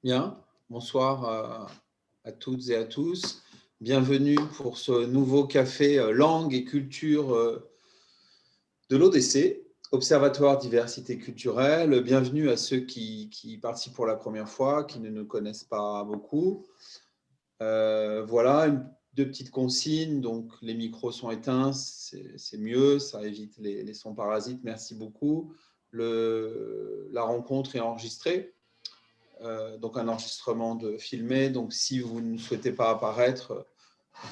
Bien, bonsoir à toutes et à tous. Bienvenue pour ce nouveau café langue et culture de l'ODC, Observatoire Diversité Culturelle. Bienvenue à ceux qui participent pour la première fois, qui ne nous connaissent pas beaucoup. Voilà, deux petites consignes. Donc, les micros sont éteints, c'est mieux, ça évite les sons parasites. Merci beaucoup. La rencontre est enregistrée. Donc un enregistrement de filmé. Donc si vous ne souhaitez pas apparaître,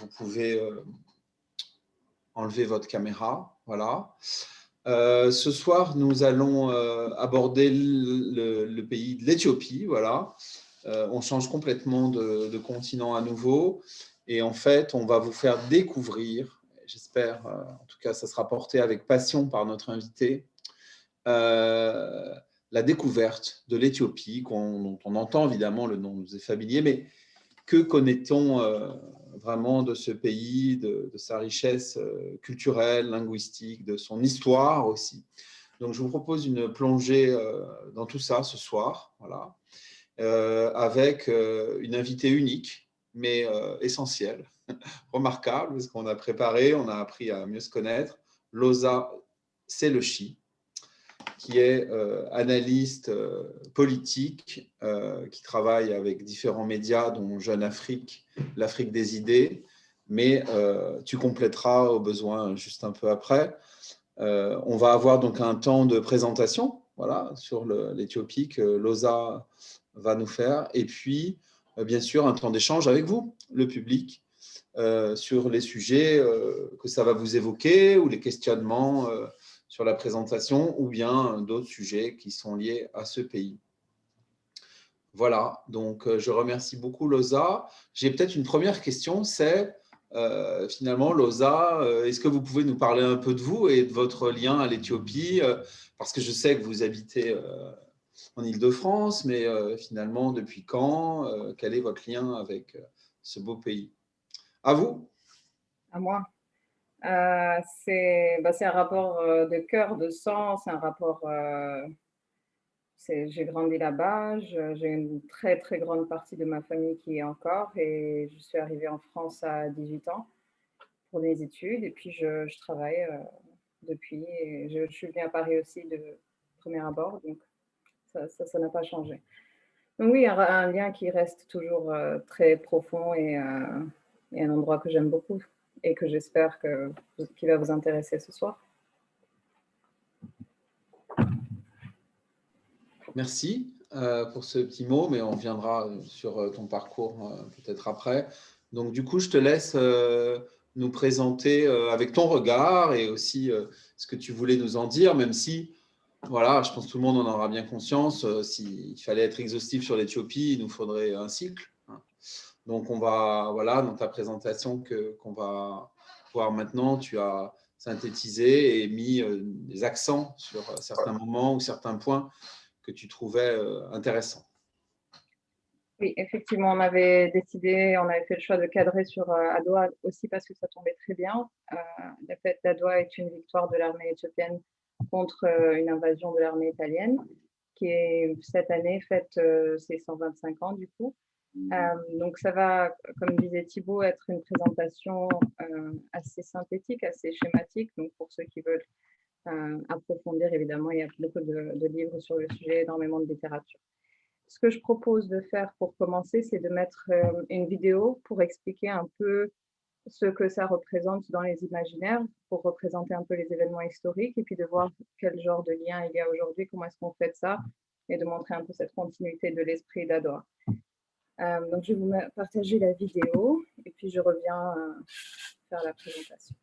vous pouvez enlever votre caméra. Voilà. Ce soir, nous allons aborder le pays de l'Éthiopie. Voilà. On change complètement de continent à nouveau. Et en fait, on va vous faire découvrir, j'espère, en tout cas, ça sera porté avec passion par notre invité, la découverte de l'Éthiopie, dont on entend évidemment, le nom nous est familier, mais que connaît-on vraiment de ce pays, de sa richesse culturelle, linguistique, de son histoire aussi. Donc, je vous propose une plongée dans tout ça ce soir, voilà, avec une invitée unique, mais essentielle, remarquable, parce qu'on a préparé, on a appris à mieux se connaître, Loza Seloshi, qui est analyste politique, qui travaille avec différents médias, dont Jeune Afrique, l'Afrique des idées, mais tu compléteras au besoin juste un peu après. On va avoir donc un temps de présentation, voilà, sur l'Éthiopie que Loza va nous faire, et puis bien sûr un temps d'échange avec vous, le public, sur les sujets que ça va vous évoquer ou les questionnements sur la présentation ou bien d'autres sujets qui sont liés à ce pays. Voilà, donc je remercie beaucoup Loza. J'ai peut-être une première question, c'est finalement Loza, est-ce que vous pouvez nous parler un peu de vous et de votre lien à l'Éthiopie, parce que je sais que vous habitez en Île-de-France, mais finalement depuis quand, quel est votre lien avec ce beau pays? À vous. À moi. C'est un rapport de cœur, de sang, c'est un rapport. J'ai grandi là-bas, j'ai une très très grande partie de ma famille qui est encore, et je suis arrivée en France à 18 ans pour des études, et puis je travaille depuis, et je suis venue à Paris aussi de premier abord, donc ça n'a pas changé. Donc oui, un lien qui reste toujours très profond, et un endroit que j'aime beaucoup et que j'espère qui va vous intéresser ce soir. Merci pour ce petit mot, mais on reviendra sur ton parcours peut-être après. Donc du coup, je te laisse nous présenter avec ton regard et aussi ce que tu voulais nous en dire, même si, voilà, je pense que tout le monde en aura bien conscience. S'il fallait être exhaustif sur l'Éthiopie, il nous faudrait un cycle. Donc on va, voilà, dans ta présentation qu'on va voir maintenant, tu as synthétisé et mis des accents sur certains moments ou certains points que tu trouvais intéressant. Oui, effectivement, on avait fait le choix de cadrer sur Adoua aussi parce que ça tombait très bien. La fête d'Adoua est une victoire de l'armée éthiopienne contre une invasion de l'armée italienne, qui est cette année fête ses 125 ans du coup. Donc ça va, comme disait Thibaut, être une présentation assez synthétique, assez schématique. Donc pour ceux qui veulent approfondir, évidemment, il y a beaucoup de livres sur le sujet, énormément de littérature. Ce que je propose de faire pour commencer, c'est de mettre une vidéo pour expliquer un peu ce que ça représente dans les imaginaires, pour représenter un peu les événements historiques, et puis de voir quel genre de lien il y a aujourd'hui, comment est-ce qu'on fait de ça, et de montrer un peu cette continuité de l'esprit d'Adoua. Donc je vais vous partager la vidéo, et puis je reviens faire la présentation.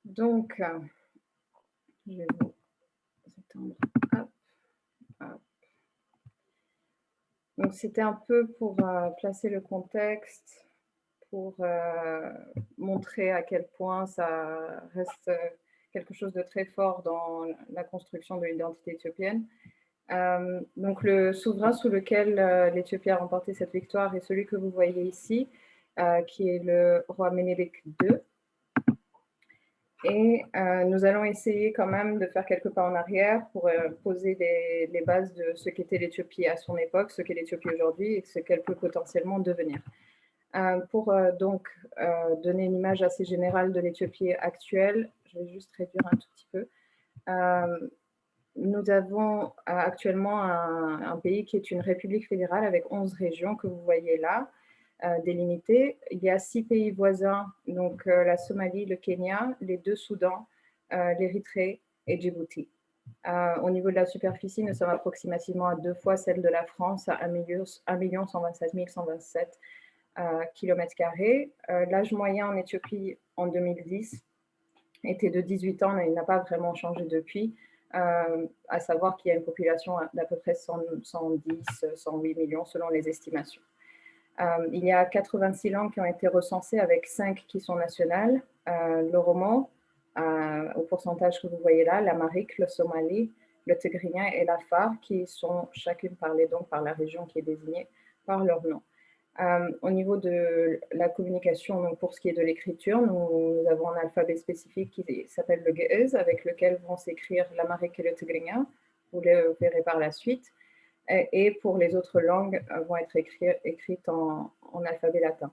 Donc, je vais vous étendre. Hop, hop. Donc, c'était un peu pour placer le contexte, pour montrer à quel point ça reste quelque chose de très fort dans la construction de l'identité éthiopienne. Donc, le souverain sous lequel l'Éthiopie a remporté cette victoire est celui que vous voyez ici, qui est le roi Ménélik II. Et nous allons essayer quand même de faire quelques pas en arrière pour poser les bases de ce qu'était l'Éthiopie à son époque, ce qu'est l'Éthiopie aujourd'hui et ce qu'elle peut potentiellement devenir. Pour donc donner une image assez générale de l'Éthiopie actuelle, je vais juste réduire un tout petit peu. Nous avons actuellement un pays qui est une république fédérale avec 11 régions que vous voyez là, délimitées. Il y a 6 pays voisins, donc la Somalie, le Kenya, les 2 Soudans, l'Érythrée et Djibouti. Au niveau de la superficie, nous sommes approximativement à 2 fois celle de la France, à 1 127 127 km². L'âge moyen en Éthiopie en 2010 était de 18 ans, mais il n'a pas vraiment changé depuis. À savoir qu'il y a une population d'à peu près 110, 108 millions selon les estimations. Il y a 86 langues qui ont été recensées avec 5 qui sont nationales. L'oromo, au pourcentage que vous voyez là, l'amharique, le somali, le tigrinien et l'afar, qui sont chacune parlées donc par la région qui est désignée par leur nom. Au niveau de la communication, donc pour ce qui est de l'écriture, nous avons un alphabet spécifique qui s'appelle le Ge'ez, avec lequel vont s'écrire l'amharique et le tigrinien. Vous le verrez par la suite. Et pour les autres langues, vont être écrites en alphabet latin.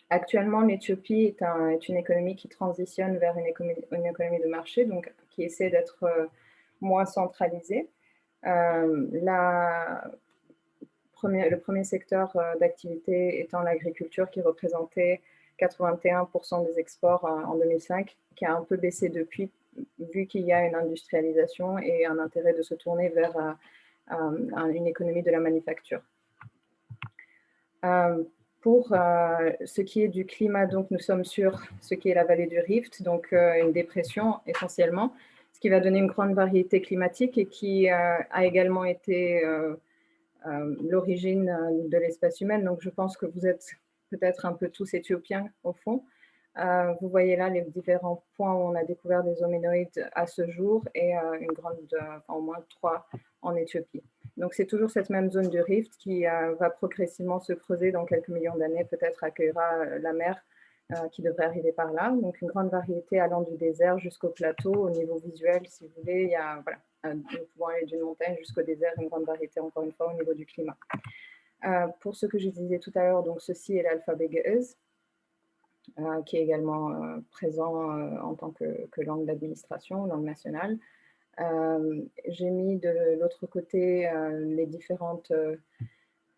Actuellement, l'Éthiopie est une économie qui transitionne vers une économie de marché, donc qui essaie d'être moins centralisée. Le premier secteur d'activité étant l'agriculture, qui représentait 81% des exports en 2005, qui a un peu baissé depuis, vu qu'il y a une industrialisation et un intérêt de se tourner vers une économie de la manufacture. Pour ce qui est du climat, donc nous sommes sur ce qui est la vallée du Rift, donc une dépression essentiellement, ce qui va donner une grande variété climatique et qui a également été l'origine de l'espèce humaine. Donc je pense que vous êtes peut-être un peu tous éthiopiens au fond. Vous voyez là les différents points où on a découvert des hominoïdes à ce jour et au moins 3 en Éthiopie. Donc c'est toujours cette même zone du Rift qui va progressivement se creuser dans quelques millions d'années, peut-être accueillera la mer qui devrait arriver par là. Donc une grande variété allant du désert jusqu'au plateau. Au niveau visuel, si vous voulez, il y a, voilà, nous pouvons aller d'une montagne jusqu'au désert, une grande variété encore une fois au niveau du climat. Pour ce que je disais tout à l'heure, donc ceci est l'alphabet Ge'ez, qui est également présent en tant que langue d'administration, langue nationale. J'ai mis de l'autre côté les différentes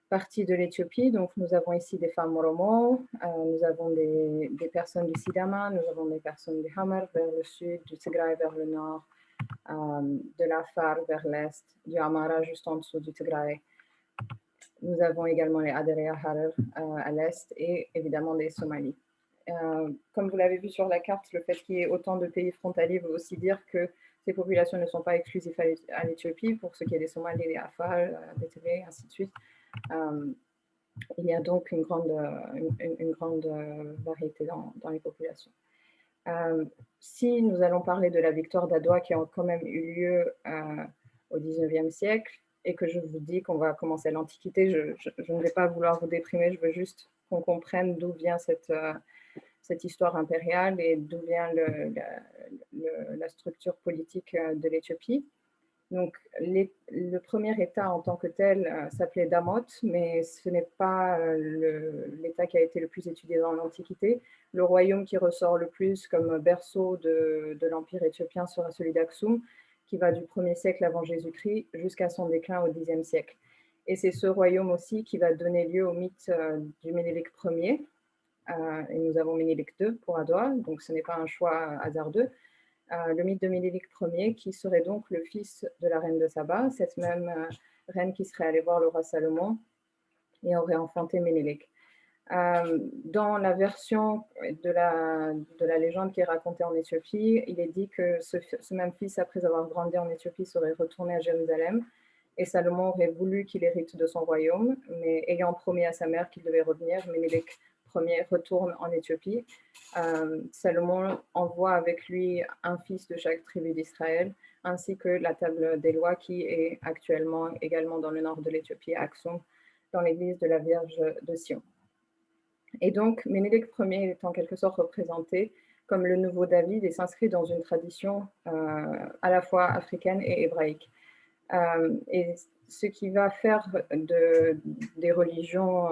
parties de l'Éthiopie. Donc, nous avons ici des femmes Oromo, nous avons des personnes du Sidama, nous avons des personnes du Hamar vers le sud, du Tigray vers le nord, de l'Afar vers l'est, du Amara juste en dessous du Tigray. Nous avons également les Aderea Harar à l'est et évidemment des Somalis. Comme vous l'avez vu sur la carte, le fait qu'il y ait autant de pays frontaliers veut aussi dire que ces populations ne sont pas exclusives à l'Éthiopie. Pour ce qui est des Somalis, des Afar, des Tigrés, ainsi de suite. Il y a donc une grande variété dans les populations. Si nous allons parler de la victoire d'Adwa qui a quand même eu lieu au 19e siècle et que je vous dis qu'on va commencer à l'Antiquité, je ne vais pas vouloir vous déprimer, je veux juste qu'on comprenne d'où vient cette histoire impériale et d'où vient la structure politique de l'Éthiopie. Donc, le premier État en tant que tel s'appelait Damot, mais ce n'est pas l'État qui a été le plus étudié dans l'Antiquité. Le royaume qui ressort le plus comme berceau de l'Empire éthiopien sera celui d'Aksum, qui va du 1er siècle avant Jésus-Christ jusqu'à son déclin au 10e siècle. Et c'est ce royaume aussi qui va donner lieu au mythe du Ménélique Ier. Et nous avons Ménélique II pour Adwa, donc ce n'est pas un choix hasardeux. Le mythe de Ménélique Ier, qui serait donc le fils de la reine de Saba, cette même reine qui serait allée voir le roi Salomon et aurait enfanté Ménélique. Dans la version de la légende qui est racontée en Éthiopie, il est dit que ce même fils, après avoir grandi en Éthiopie, serait retourné à Jérusalem et Salomon aurait voulu qu'il hérite de son royaume, mais ayant promis à sa mère qu'il devait revenir, Ménélique Ier retourne en Éthiopie. Salomon envoie avec lui un fils de chaque tribu d'Israël, ainsi que la table des lois qui est actuellement également dans le nord de l'Éthiopie, à Aksum, dans l'église de la Vierge de Sion. Et donc, Ménélique Ier est en quelque sorte représenté comme le nouveau David et s'inscrit dans une tradition à la fois africaine et hébraïque. Et ce qui va faire des religions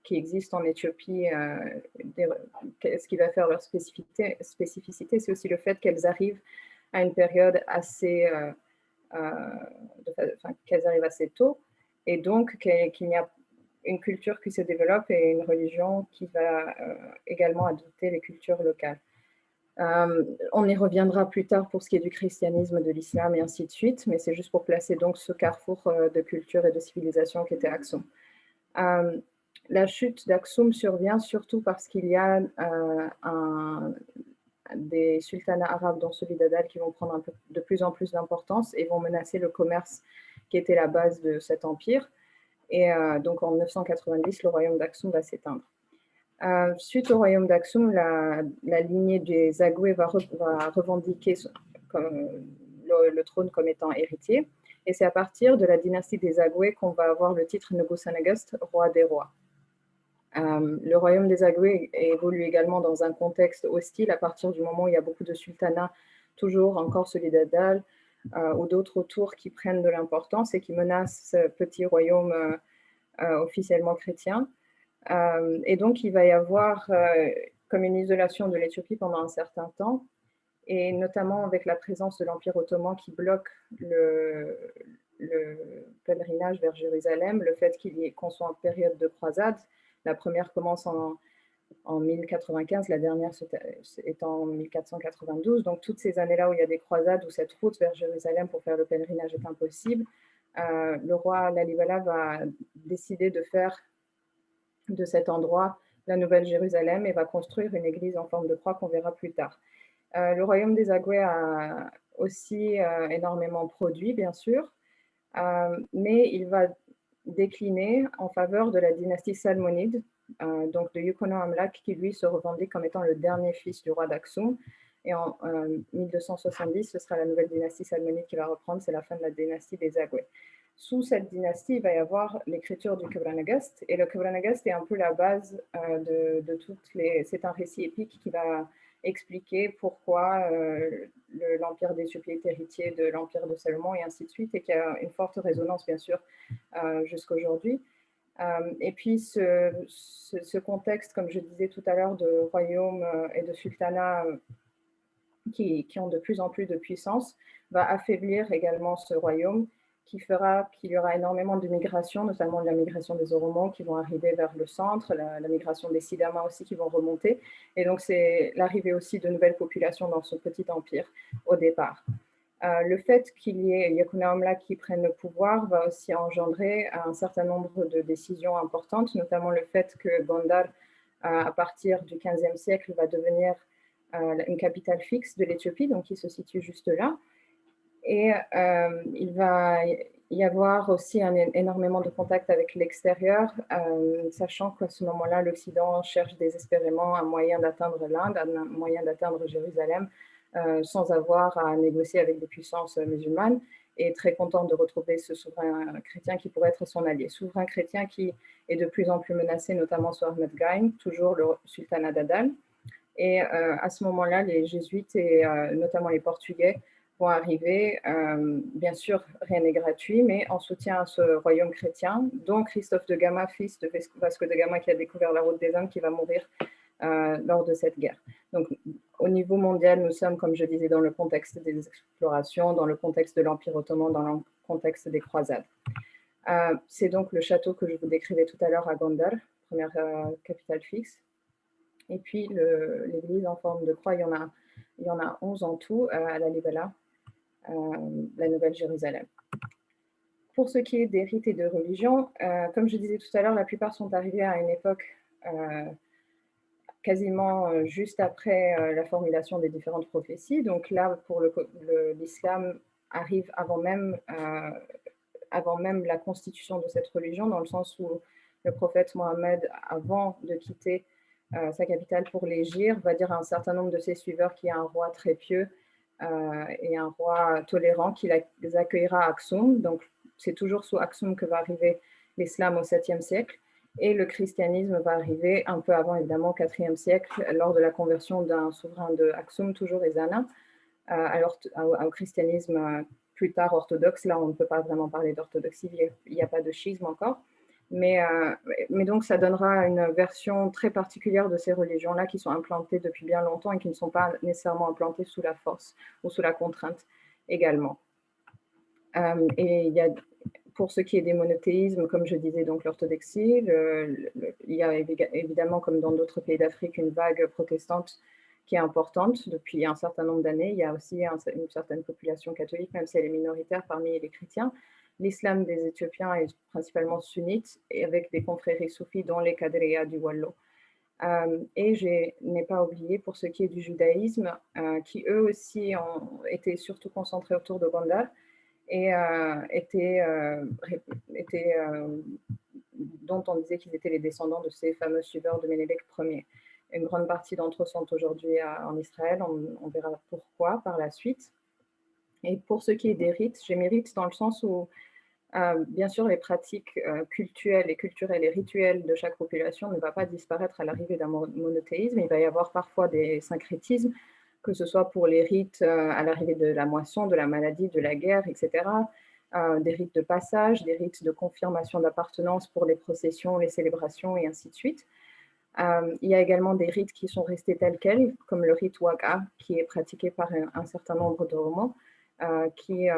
qui existent en Éthiopie, ce qui va faire leur spécificité, c'est aussi le fait qu'elles arrivent à une période qu'elles arrivent assez tôt, et donc qu'il y a une culture qui se développe et une religion qui va également adopter les cultures locales. On y reviendra plus tard pour ce qui est du christianisme, de l'islam et ainsi de suite, mais c'est juste pour placer donc ce carrefour de culture et de civilisation qui était Aksum. La chute d'Aksum survient surtout parce qu'il y a des sultanats arabes, dont celui d'Adal, qui vont prendre de plus en plus d'importance et vont menacer le commerce qui était la base de cet empire. Et donc en 990, le royaume d'Aksum va s'éteindre. Suite au royaume d'Aksum, la lignée des Zagwe va revendiquer le trône comme étant héritier. Et c'est à partir de la dynastie des Zagwe qu'on va avoir le titre Negusanagast, roi des rois. Le royaume des Zagwe évolue également dans un contexte hostile à partir du moment où il y a beaucoup de sultanats, toujours encore celui d'Adal, ou d'autres autour qui prennent de l'importance et qui menacent ce petit royaume officiellement chrétien. Et donc, il va y avoir comme une isolation de l'Éthiopie pendant un certain temps, et notamment avec la présence de l'Empire ottoman qui bloque le pèlerinage vers Jérusalem, le fait qu'on soit en période de croisade. La première commence en 1095, la dernière est en 1492. Donc, toutes ces années-là où il y a des croisades, où cette route vers Jérusalem pour faire le pèlerinage est impossible, le roi Lalibela va décider de faire de cet endroit la Nouvelle Jérusalem et va construire une église en forme de croix qu'on verra plus tard. Le royaume des Zagwe a aussi énormément produit, bien sûr, mais il va décliner en faveur de la dynastie salmonide, donc de Yukono Amlak, qui lui se revendique comme étant le dernier fils du roi d'Aksum. Et en 1270, ce sera la nouvelle dynastie salmonide qui va reprendre, c'est la fin de la dynastie des Zagwe. Sous cette dynastie, il va y avoir l'écriture du Kebra-Nagast, et le Kebra-Nagast est un peu la base de toutes les... C'est un récit épique qui va expliquer pourquoi l'Empire d'Éthiopie est héritier de l'Empire de Salomon et ainsi de suite, et qui a une forte résonance, bien sûr, jusqu'à aujourd'hui. Et puis, ce contexte, comme je disais tout à l'heure, de royaumes et de sultanats qui ont de plus en plus de puissance, va affaiblir également ce royaume, qui fera qu'il y aura énormément de migrations, notamment la migration des Oromos qui vont arriver vers le centre, la migration des Sidama aussi qui vont remonter. Et donc, c'est l'arrivée aussi de nouvelles populations dans ce petit empire au départ. Le fait qu'il y ait Yekuna Amla qui prenne le pouvoir va aussi engendrer un certain nombre de décisions importantes, notamment le fait que Gondar, à partir du XVe siècle, va devenir une capitale fixe de l'Éthiopie, donc qui se situe juste là. Et il va y avoir aussi énormément de contacts avec l'extérieur, sachant qu'à ce moment-là, l'Occident cherche désespérément un moyen d'atteindre l'Inde, un moyen d'atteindre Jérusalem, sans avoir à négocier avec des puissances musulmanes, et très content de retrouver ce souverain chrétien qui pourrait être son allié. Souverain chrétien qui est de plus en plus menacé, notamment sur Ahmed Gaïn, toujours le sultanat d'Adal. Et à ce moment-là, les jésuites et notamment les Portugais vont arriver. Bien sûr, rien n'est gratuit, mais en soutien à ce royaume chrétien, dont Christophe de Gama, fils de Vasco de Gama, qui a découvert la route des Indes, qui va mourir lors de cette guerre. Donc, au niveau mondial, nous sommes, comme je disais, dans le contexte des explorations, dans le contexte de l'Empire ottoman, dans le contexte des croisades. C'est donc le château que je vous décrivais tout à l'heure à Gondar, première capitale fixe. Et puis, l'église en forme de croix, il y en a 11 en tout à Lalibela, la Nouvelle Jérusalem. Pour ce qui est des rites et de religion, comme je disais tout à l'heure, la plupart sont arrivés à une époque quasiment juste après la formulation des différentes prophéties. Donc là, pour l'islam, arrive avant même la constitution de cette religion, dans le sens où le prophète Mohammed, avant de quitter sa capitale pour l'Égir, va dire à un certain nombre de ses suiveurs qu'il y a un roi très pieux et un roi tolérant qui les accueillera à Aksum. Donc, c'est toujours sous Aksum que va arriver l'islam au 7e siècle. Et le christianisme va arriver un peu avant, évidemment, au 4e siècle, lors de la conversion d'un souverain de Aksum, toujours Ezana, alors au christianisme plus tard orthodoxe. Là, on ne peut pas vraiment parler d'orthodoxie, il n'y a pas de schisme encore. Mais donc, ça donnera une version très particulière de ces religions-là qui sont implantées depuis bien longtemps et qui ne sont pas nécessairement implantées sous la force ou sous la contrainte également. Et il y a, pour ce qui est des monothéismes, comme je disais, donc l'orthodoxie, il y a évidemment, comme dans d'autres pays d'Afrique, une vague protestante qui est importante depuis un certain nombre d'années. Il y a aussi une certaine population catholique, même si elle est minoritaire parmi les chrétiens. L'islam des Éthiopiens est principalement sunnite, et avec des confréries soufis, dont les Qadriya du Wallo. Et je n'ai pas oublié, pour ce qui est du judaïsme, qui eux aussi ont été surtout concentrés autour de Gondar et étaient dont on disait qu'ils étaient les descendants de ces fameux suiveurs de Ménélique Ier. Une grande partie d'entre eux sont aujourd'hui en Israël, on verra pourquoi par la suite. Et pour ce qui est des rites, j'ai mes rites dans le sens où, bien sûr, les pratiques cultuelles et rituelles de chaque population ne va pas disparaître à l'arrivée d'un monothéisme. Il va y avoir parfois des syncrétismes, que ce soit pour les rites à l'arrivée de la moisson, de la maladie, de la guerre, etc. Des rites de passage, des rites de confirmation d'appartenance pour les processions, les célébrations et ainsi de suite. Il y a également des rites qui sont restés tels quels, comme le rite Waka, qui est pratiqué par un certain nombre de Romans, qui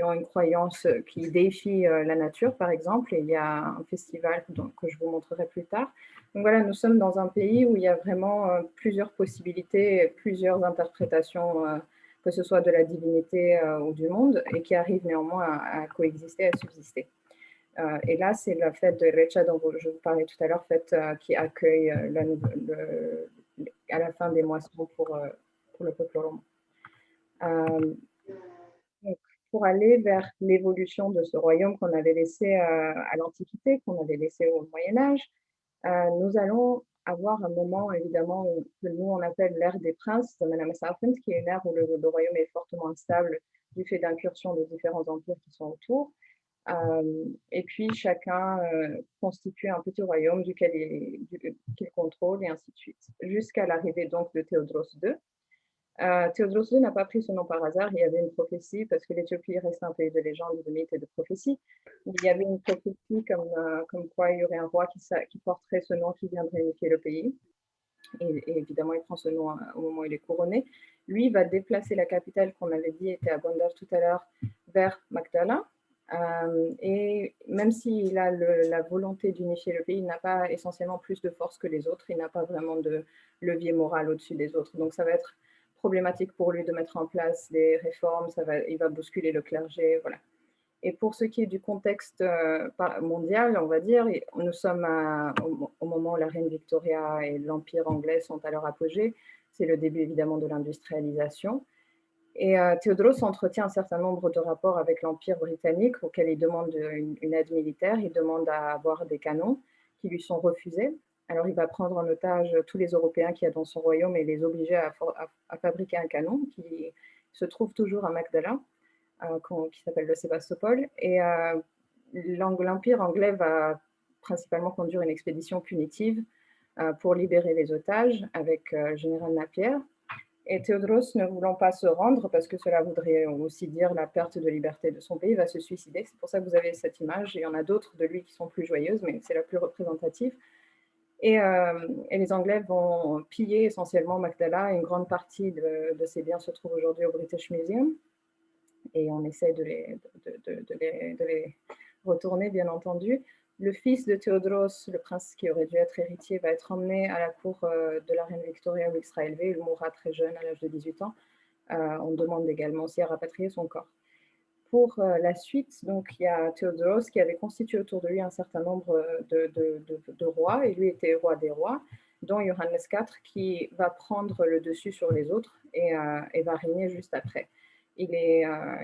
ont une croyance qui déifie la nature, par exemple. Et il y a un festival que je vous montrerai plus tard. Donc voilà, nous sommes dans un pays où il y a vraiment plusieurs possibilités, plusieurs interprétations, que ce soit de la divinité ou du monde, et qui arrivent néanmoins à coexister, à subsister. Et là, c'est la fête de Recha dont je vous parlais tout à l'heure, fête qui accueille à la fin des moissons pour le peuple romain. Donc, pour aller vers l'évolution de ce royaume qu'on avait laissé à l'Antiquité, qu'on avait laissé au Moyen-Âge, nous allons avoir un moment, évidemment, que nous, on appelle l'ère des princes de Menamesafen, qui est une ère où le royaume est fortement instable du fait d'incursions de différents empires qui sont autour. Et puis, chacun constitue un petit royaume qu'il contrôle, et ainsi de suite, jusqu'à l'arrivée donc de Théodros II. Théodros II n'a pas pris ce nom par hasard, il y avait une prophétie, parce que l'Éthiopie reste un pays de légendes, de mythes et de prophéties. Il y avait une prophétie comme quoi il y aurait un roi qui porterait ce nom, qui viendrait unifier le pays. Et évidemment, il prend ce nom au moment où il est couronné. Lui va déplacer la capitale qu'on avait dit était à Gondar tout à l'heure vers Magdala. Et même s'il a la volonté d'unifier le pays, il n'a pas essentiellement plus de force que les autres. Il n'a pas vraiment de levier moral au-dessus des autres. Donc ça va être problématique pour lui de mettre en place des réformes. Il va bousculer le clergé. Voilà. Et pour ce qui est du contexte mondial, on va dire, nous sommes au moment où la reine Victoria et l'Empire anglais sont à leur apogée. C'est le début évidemment de l'industrialisation. Et Théodros entretient un certain nombre de rapports avec l'Empire britannique auquel il demande une aide militaire. Il demande à avoir des canons qui lui sont refusés. Alors il va prendre en otage tous les Européens qu'il y a dans son royaume et les obliger à fabriquer un canon qui se trouve toujours à Magdala, qui s'appelle le Sébastopol. Et l'Empire anglais va principalement conduire une expédition punitive pour libérer les otages avec général Napier. Et Théodros, ne voulant pas se rendre, parce que cela voudrait aussi dire la perte de liberté de son pays, va se suicider. C'est pour ça que vous avez cette image. Il y en a d'autres de lui qui sont plus joyeuses, mais c'est la plus représentative. Et les Anglais vont piller essentiellement Magdala. Une grande partie de ses biens se trouve aujourd'hui au British Museum. Et on essaie de les retourner, bien entendu. Le fils de Théodros, le prince qui aurait dû être héritier, va être emmené à la cour de la reine Victoria où il sera élevé. Il mourra très jeune, à l'âge de 18 ans. On demande également aussi à rapatrier son corps. Pour la suite, donc, il y a Théodros qui avait constitué autour de lui un certain nombre de rois, et lui était roi des rois, dont Johannes IV, qui va prendre le dessus sur les autres et va régner juste après. Il a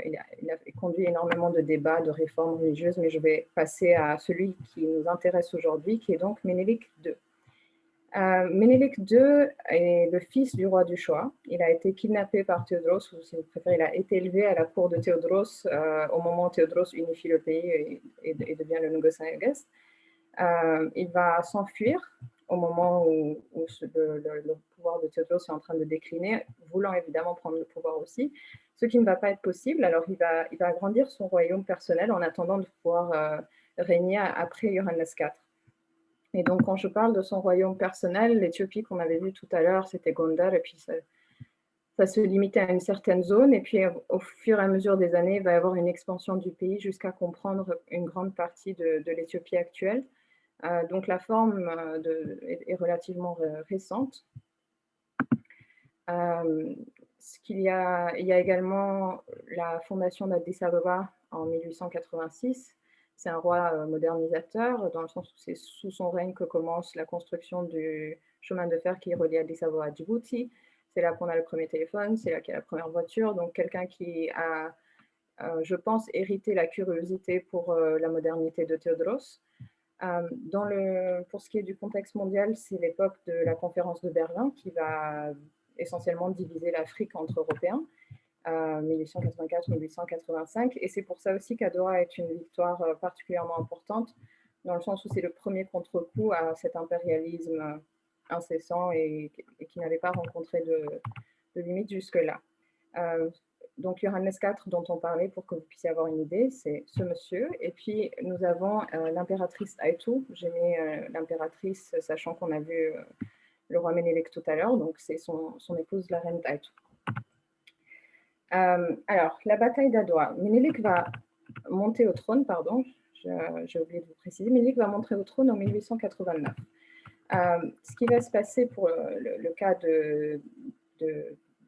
conduit énormément de débats, de réformes religieuses, mais je vais passer à celui qui nous intéresse aujourd'hui, qui est donc Ménélique II. Ménélique II est le fils du roi du Shoa. Il a été kidnappé par Théodros, ou si vous préférez, il a été élevé à la cour de Théodros au moment où Théodros unifie le pays et devient le Nugusagest. Il va s'enfuir au moment où le pouvoir de Théodros est en train de décliner, voulant évidemment prendre le pouvoir aussi, ce qui ne va pas être possible. Alors il va agrandir son royaume personnel en attendant de pouvoir régner après Johannes IV. Et donc, quand je parle de son royaume personnel, l'Éthiopie qu'on avait vu tout à l'heure, c'était Gondar, et puis ça se limitait à une certaine zone. Et puis, au fur et à mesure des années, il va y avoir une expansion du pays jusqu'à comprendre une grande partie de l'Éthiopie actuelle. Donc, la forme est relativement récente. Il y a également la fondation d'Addis Abeba en 1886. C'est un roi modernisateur, dans le sens où c'est sous son règne que commence la construction du chemin de fer qui relie Addis Abeba à Djibouti. C'est là qu'on a le premier téléphone, c'est là qu'il y a la première voiture. Donc quelqu'un qui a, je pense, hérité la curiosité pour la modernité de Théodros. Pour ce qui est du contexte mondial, c'est l'époque de la conférence de Berlin qui va essentiellement diviser l'Afrique entre Européens, 1884-1885. Et c'est pour ça aussi qu'Adowa est une victoire particulièrement importante, dans le sens où c'est le premier contre-coup à cet impérialisme incessant et qui n'avait pas rencontré de limite jusque-là. Donc, Johannes IV, dont on parlait pour que vous puissiez avoir une idée, c'est ce monsieur. Et puis, nous avons l'impératrice Aitou. J'ai mis l'impératrice, sachant qu'on a vu le roi Ménélique tout à l'heure. Donc, c'est son épouse, la reine Aitou. Alors, la bataille d'Adowa. Ménélique va monter au trône, pardon, j'ai oublié de vous préciser. Ménélique va monter au trône en 1889. Ce qui va se passer pour le cas de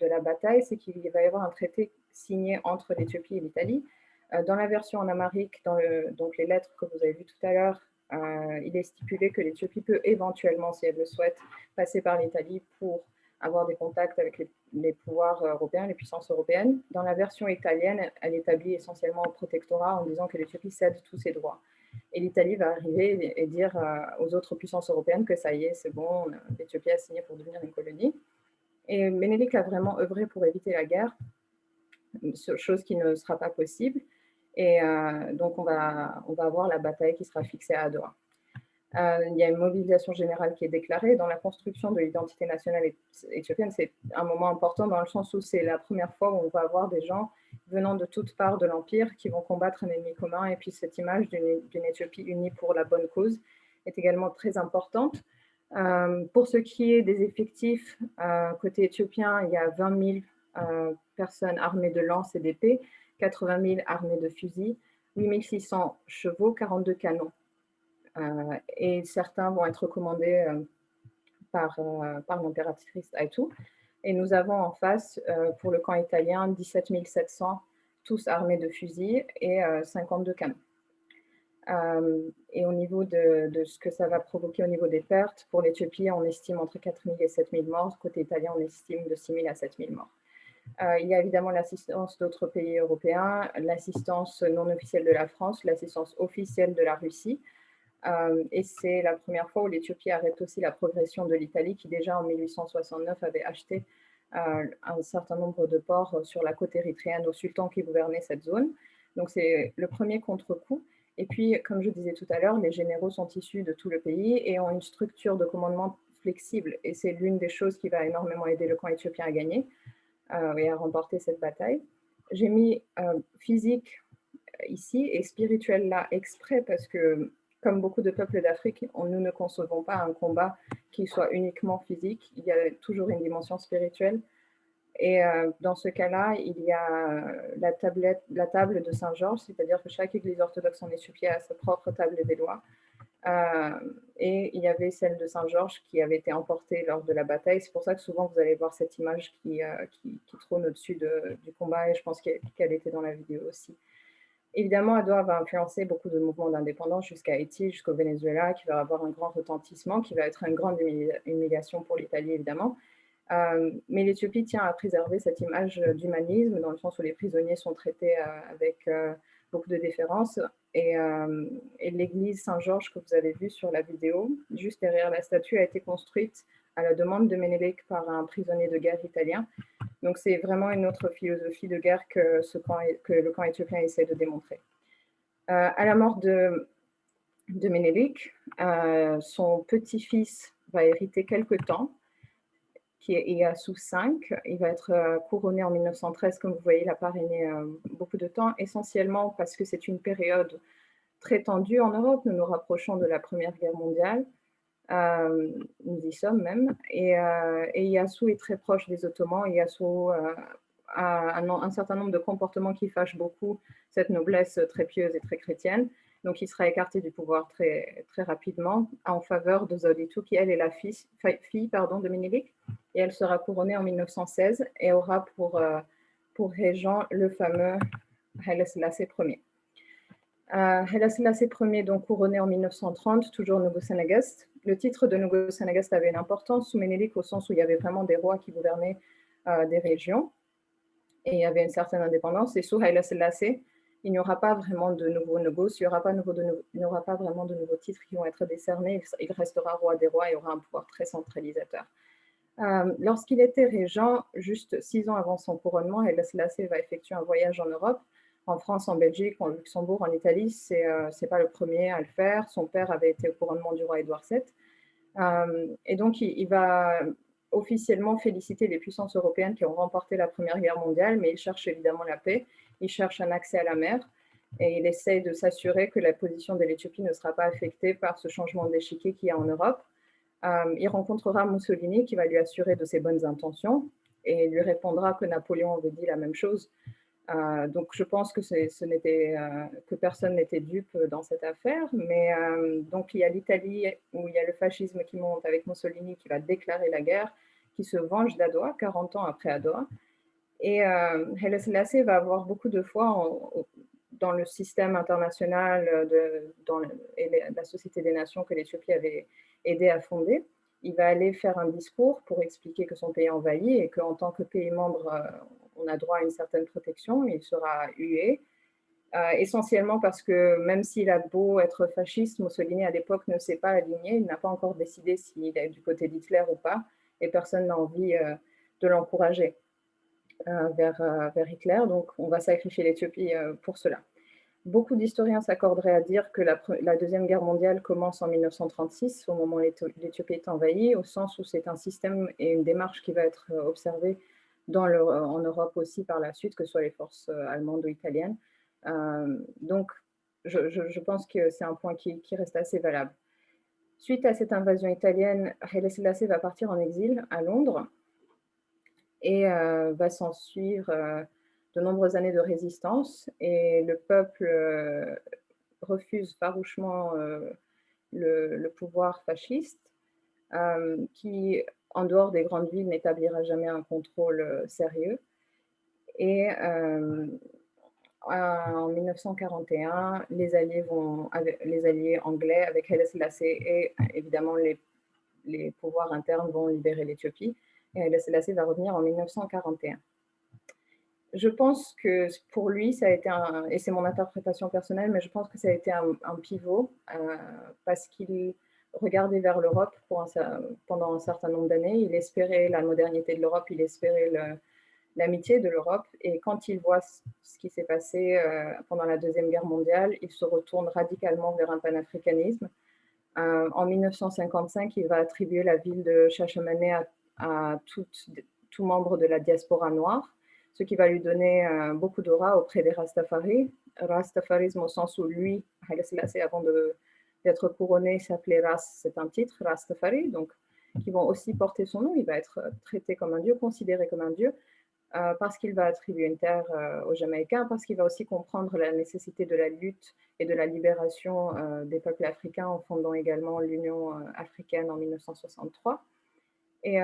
la bataille, c'est qu'il va y avoir un traité signé entre l'Éthiopie et l'Italie. Dans la version en amharique, donc les lettres que vous avez vues tout à l'heure, il est stipulé que l'Éthiopie peut éventuellement, si elle le souhaite, passer par l'Italie pour avoir des contacts avec les pouvoirs européens, les puissances européennes. Dans la version italienne, elle établit essentiellement un protectorat en disant que l'Éthiopie cède tous ses droits. Et l'Italie va arriver et dire aux autres puissances européennes que ça y est, c'est bon, l'Éthiopie a signé pour devenir une colonie. Et Ménélique a vraiment œuvré pour éviter la guerre, chose qui ne sera pas possible. Et donc, on va avoir la bataille qui sera fixée à Adowa. Il y a une mobilisation générale qui est déclarée. Dans la construction de l'identité nationale éthiopienne, c'est un moment important dans le sens où c'est la première fois où on va avoir des gens venant de toutes parts de l'Empire qui vont combattre un ennemi commun. Et puis cette image d'une Éthiopie unie pour la bonne cause est également très importante. Pour ce qui est des effectifs, côté éthiopien, il y a 20 000 personnes armées de lances et d'épées, 80 000 armées de fusils, 8 600 chevaux, 42 canons. Et certains vont être commandés par l'impératrice Aitou. Et nous avons en face, pour le camp italien, 17 700, tous armés de fusils et 52 canons. Et au niveau de ce que ça va provoquer au niveau des pertes, pour l'Éthiopie, on estime entre 4 000 et 7 000 morts. Côté italien, on estime de 6 000 à 7 000 morts. Il y a évidemment l'assistance d'autres pays européens, l'assistance non officielle de la France, l'assistance officielle de la Russie. Et c'est la première fois où l'Éthiopie arrête aussi la progression de l'Italie, qui déjà en 1869 avait acheté un certain nombre de ports sur la côte érythréenne au sultan qui gouvernait cette zone. Donc c'est le premier contre-coup. Et puis, comme je disais tout à l'heure, les généraux sont issus de tout le pays et ont une structure de commandement flexible. Et c'est l'une des choses qui va énormément aider le camp éthiopien à gagner et à remporter cette bataille. J'ai mis physique ici et spirituel là exprès parce que, comme beaucoup de peuples d'Afrique, nous ne concevons pas un combat qui soit uniquement physique. Il y a toujours une dimension spirituelle. Et dans ce cas-là, il y a la table de Saint-Georges, c'est-à-dire que chaque église orthodoxe en Éthiopie a sa propre table des lois. Et il y avait celle de Saint-Georges qui avait été emportée lors de la bataille. C'est pour ça que souvent vous allez voir cette image qui trône au-dessus du combat, et je pense qu'elle était dans la vidéo aussi. Évidemment, Adowa va influencer beaucoup de mouvements d'indépendance jusqu'à Haïti, jusqu'au Venezuela, qui va avoir un grand retentissement, qui va être une grande humiliation pour l'Italie, évidemment. Mais l'Éthiopie tient à préserver cette image d'humanisme, dans le sens où les prisonniers sont traités avec beaucoup de déférence. Et l'église Saint-Georges que vous avez vue sur la vidéo, juste derrière la statue, a été construite à la demande de Ménélique par un prisonnier de guerre italien. Donc c'est vraiment une autre philosophie de guerre que le camp éthiopien essaie de démontrer. À la mort de Ménélique, son petit-fils va hériter quelque temps, qui est Ieyasu V. Il va être couronné en 1913, comme vous voyez, il n'a pas régné beaucoup de temps, essentiellement parce que c'est une période très tendue en Europe. Nous nous rapprochons de la Première Guerre mondiale. Nous y sommes même. Et Ieyasu est très proche des Ottomans. Ieyasu a un certain nombre de comportements qui fâchent beaucoup cette noblesse très pieuse et très chrétienne. Donc, il sera écarté du pouvoir très, très rapidement en faveur de Zauditu, qui, elle, est la fille de Ménélique. Et elle sera couronnée en 1916 et aura pour régent le fameux Haile Selassie Ier. Haile Selassie Ier, donc couronné en 1930, toujours Nugu-Senegest. Le titre de Nugu-Senegest avait une importance sous Ménélique au sens où il y avait vraiment des rois qui gouvernaient des régions et il y avait une certaine indépendance. Et sous Haile Selassie, il n'y aura pas vraiment de nouveaux négos, il n'y aura pas vraiment de nouveaux titres qui vont être décernés, il restera roi des rois, il y aura un pouvoir très centralisateur. Lorsqu'il était régent, juste 6 ans avant son couronnement, Haile Selassie va effectuer un voyage en Europe, en France, en Belgique, en Luxembourg, en Italie. C'est pas le premier à le faire. Son père avait été au couronnement du roi Édouard VII. Et donc, il va officiellement féliciter les puissances européennes qui ont remporté la Première Guerre mondiale, mais il cherche évidemment la paix, il cherche un accès à la mer, et il essaye de s'assurer que la position de l'Éthiopie ne sera pas affectée par ce changement d'échiquier qu'il y a en Europe. Il rencontrera Mussolini qui va lui assurer de ses bonnes intentions et lui répondra que Napoléon avait dit la même chose. Donc je pense que, que personne n'était dupe dans cette affaire, mais donc il y a l'Italie où il y a le fascisme qui monte avec Mussolini qui va déclarer la guerre, qui se venge d'Adoua 40 ans après Adoua. Et Haile Selassie va avoir beaucoup de foi dans le système international et la Société des Nations que l'Éthiopie avait aidé à fonder. Il va aller faire un discours pour expliquer que son pays est envahi et qu'en tant que pays membre, on a droit à une certaine protection. Il sera hué, essentiellement parce que même s'il a beau être fasciste, Mussolini à l'époque ne s'est pas aligné, il n'a pas encore décidé s'il est du côté d'Hitler ou pas, et personne n'a envie de l'encourager vers Hitler. Donc on va sacrifier l'Éthiopie pour cela. Beaucoup d'historiens s'accorderaient à dire que la Deuxième Guerre mondiale commence en 1936, au moment où l'Éthiopie est envahie, au sens où c'est un système et une démarche qui va être observée en Europe aussi par la suite, que ce soit les forces allemandes ou italiennes. Donc, je pense que c'est un point qui reste assez valable. Suite à cette invasion italienne, Haile Selassie va partir en exil à Londres et va s'en suivre de nombreuses années de résistance, et le peuple refuse farouchement le pouvoir fasciste, qui, en dehors des grandes villes, n'établira jamais un contrôle sérieux. Et en 1941, les alliés anglais, avec Haile Selassie et évidemment les pouvoirs internes, vont libérer l'Éthiopie. Et Haile Selassie va revenir en 1941. Je pense que pour lui, ça a été et c'est mon interprétation personnelle, mais je pense que ça a été un pivot parce qu'il regardait vers l'Europe pendant un certain nombre d'années. Il espérait la modernité de l'Europe, il espérait l'amitié de l'Europe. Et quand il voit ce qui s'est passé pendant la Deuxième Guerre mondiale, il se retourne radicalement vers un panafricanisme. En 1955, il va attribuer la ville de Chachamané à tout membre de la diaspora noire, ce qui va lui donner beaucoup d'aura auprès des Rastafari. Rastafarisme au sens où lui, Haile Selassie, avant d'être couronné, s'appelait Ras, c'est un titre, Rastafari, donc qui vont aussi porter son nom. Il va être traité comme un dieu, considéré comme un dieu, parce qu'il va attribuer une terre aux Jamaïcains, parce qu'il va aussi comprendre la nécessité de la lutte et de la libération des peuples africains en fondant également l'Union africaine en 1963. Et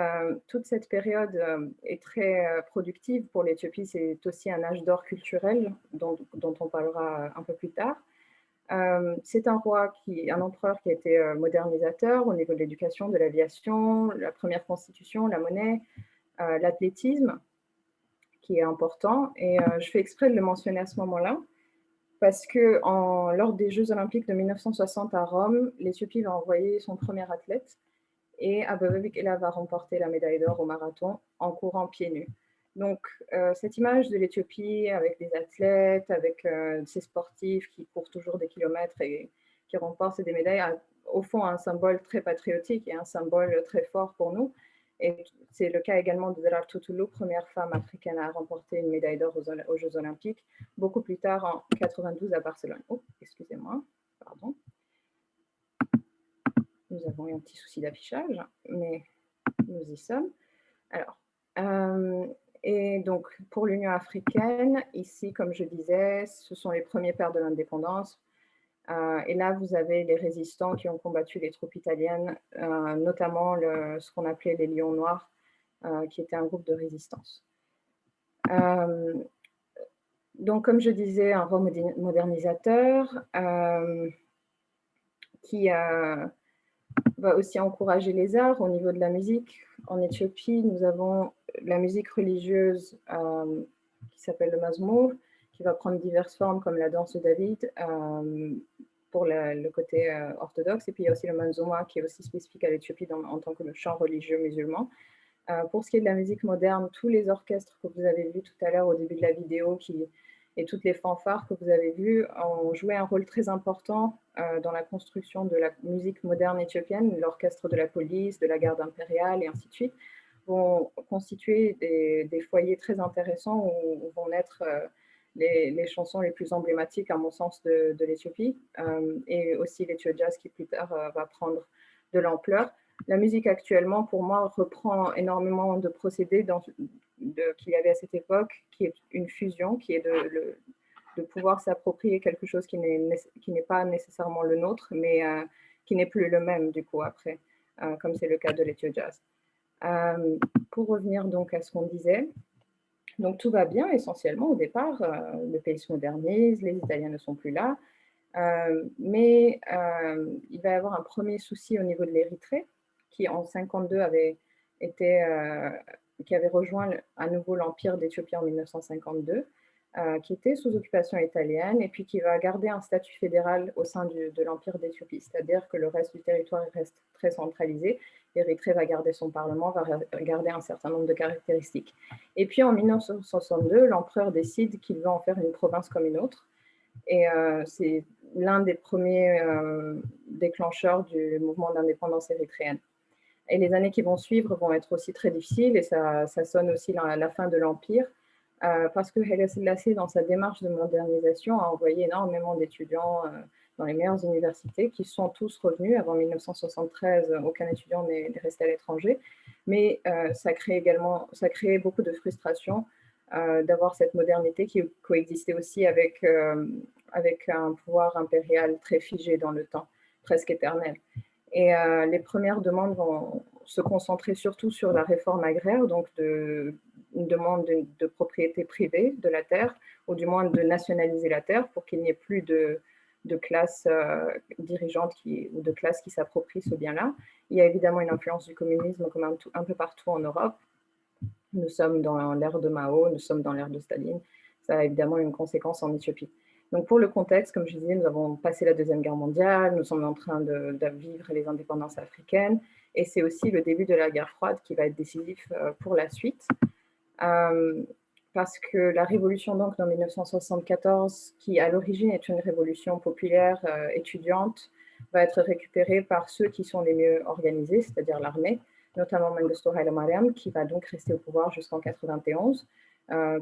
toute cette période est très productive pour l'Éthiopie. C'est aussi un âge d'or culturel dont on parlera un peu plus tard. C'est un empereur qui a été modernisateur au niveau de l'éducation, de l'aviation, la première constitution, la monnaie, l'athlétisme, qui est important. Et je fais exprès de le mentionner à ce moment-là, parce que lors des Jeux olympiques de 1960 à Rome, l'Éthiopie va envoyer son premier athlète, et Abebe Bikila va remporter la médaille d'or au marathon en courant pieds nus. Donc, cette image de l'Éthiopie avec des athlètes, avec ces sportifs qui courent toujours des kilomètres et qui remportent des médailles, a au fond un symbole très patriotique et un symbole très fort pour nous. Et c'est le cas également de Deraartu Tulu, première femme africaine à remporter une médaille d'or aux Jeux olympiques, beaucoup plus tard en 92 à Barcelone. Oh, excusez-moi, pardon. Nous avons eu un petit souci d'affichage, mais nous y sommes. Alors, et donc pour l'Union africaine, ici, comme je disais, ce sont les premiers pères de l'indépendance. Et là, vous avez les résistants qui ont combattu les troupes italiennes, notamment ce qu'on appelait les Lions Noirs, qui était un groupe de résistance. Donc, comme je disais, un roi modernisateur qui va aussi encourager les arts au niveau de la musique. En Éthiopie, nous avons la musique religieuse qui s'appelle le mazmour, qui va prendre diverses formes comme la danse de David pour le côté orthodoxe. Et puis il y a aussi le manzouma qui est aussi spécifique à l'Éthiopie en tant que chant religieux musulman. Pour ce qui est de la musique moderne, tous les orchestres que vous avez vus tout à l'heure au début de la vidéo et toutes les fanfares que vous avez vues ont joué un rôle très important dans la construction de la musique moderne éthiopienne. L'orchestre de la police, de la garde impériale et ainsi de suite vont constituer des foyers très intéressants où vont naître les chansons les plus emblématiques, à mon sens, de l'Éthiopie, et aussi l'Ethio-jazz qui plus tard va prendre de l'ampleur. La musique actuellement, pour moi, reprend énormément de procédés qu'il y avait à cette époque, qui est une fusion, qui est de pouvoir s'approprier quelque chose qui n'est pas nécessairement le nôtre, mais qui n'est plus le même du coup après, comme c'est le cas de l'Ethio-jazz. Pour revenir donc à ce qu'on disait, donc tout va bien essentiellement au départ, le pays se modernise, les Italiens ne sont plus là, mais il va y avoir un premier souci au niveau de l'Érythrée, qui en 1952 qui avait rejoint à nouveau l'Empire d'Éthiopie en 1952, qui était sous occupation italienne et puis qui va garder un statut fédéral au sein de l'Empire d'Éthiopie, c'est-à-dire que le reste du territoire reste très centralisé. L'Érythrée va garder son parlement, va garder un certain nombre de caractéristiques. Et puis en 1962, l'empereur décide qu'il veut en faire une province comme une autre. Et c'est l'un des premiers déclencheurs du mouvement d'indépendance érythréenne. Et les années qui vont suivre vont être aussi très difficiles et ça sonne aussi la fin de l'Empire parce que Haile Selassie, dans sa démarche de modernisation, a envoyé énormément d'étudiants dans les meilleures universités qui sont tous revenus. Avant 1973, aucun étudiant n'est resté à l'étranger, mais ça crée beaucoup de frustration d'avoir cette modernité qui coexistait aussi avec un pouvoir impérial très figé dans le temps, presque éternel. Et les premières demandes vont se concentrer surtout sur la réforme agraire, donc une demande de propriété privée de la terre, ou du moins de nationaliser la terre pour qu'il n'y ait plus de classe dirigeante ou de classe qui s'approprie ce bien-là. Il y a évidemment une influence du communisme comme un peu partout en Europe. Nous sommes dans l'ère de Mao, nous sommes dans l'ère de Staline. Ça a évidemment une conséquence en Éthiopie. Donc pour le contexte, comme je disais, nous avons passé la Deuxième Guerre mondiale, nous sommes en train de vivre les indépendances africaines, et c'est aussi le début de la guerre froide qui va être décisif pour la suite. Parce que la révolution donc en 1974, qui à l'origine est une révolution populaire étudiante, va être récupérée par ceux qui sont les mieux organisés, c'est-à-dire l'armée, notamment Mengistu Haile Mariam, qui va donc rester au pouvoir jusqu'en 1991,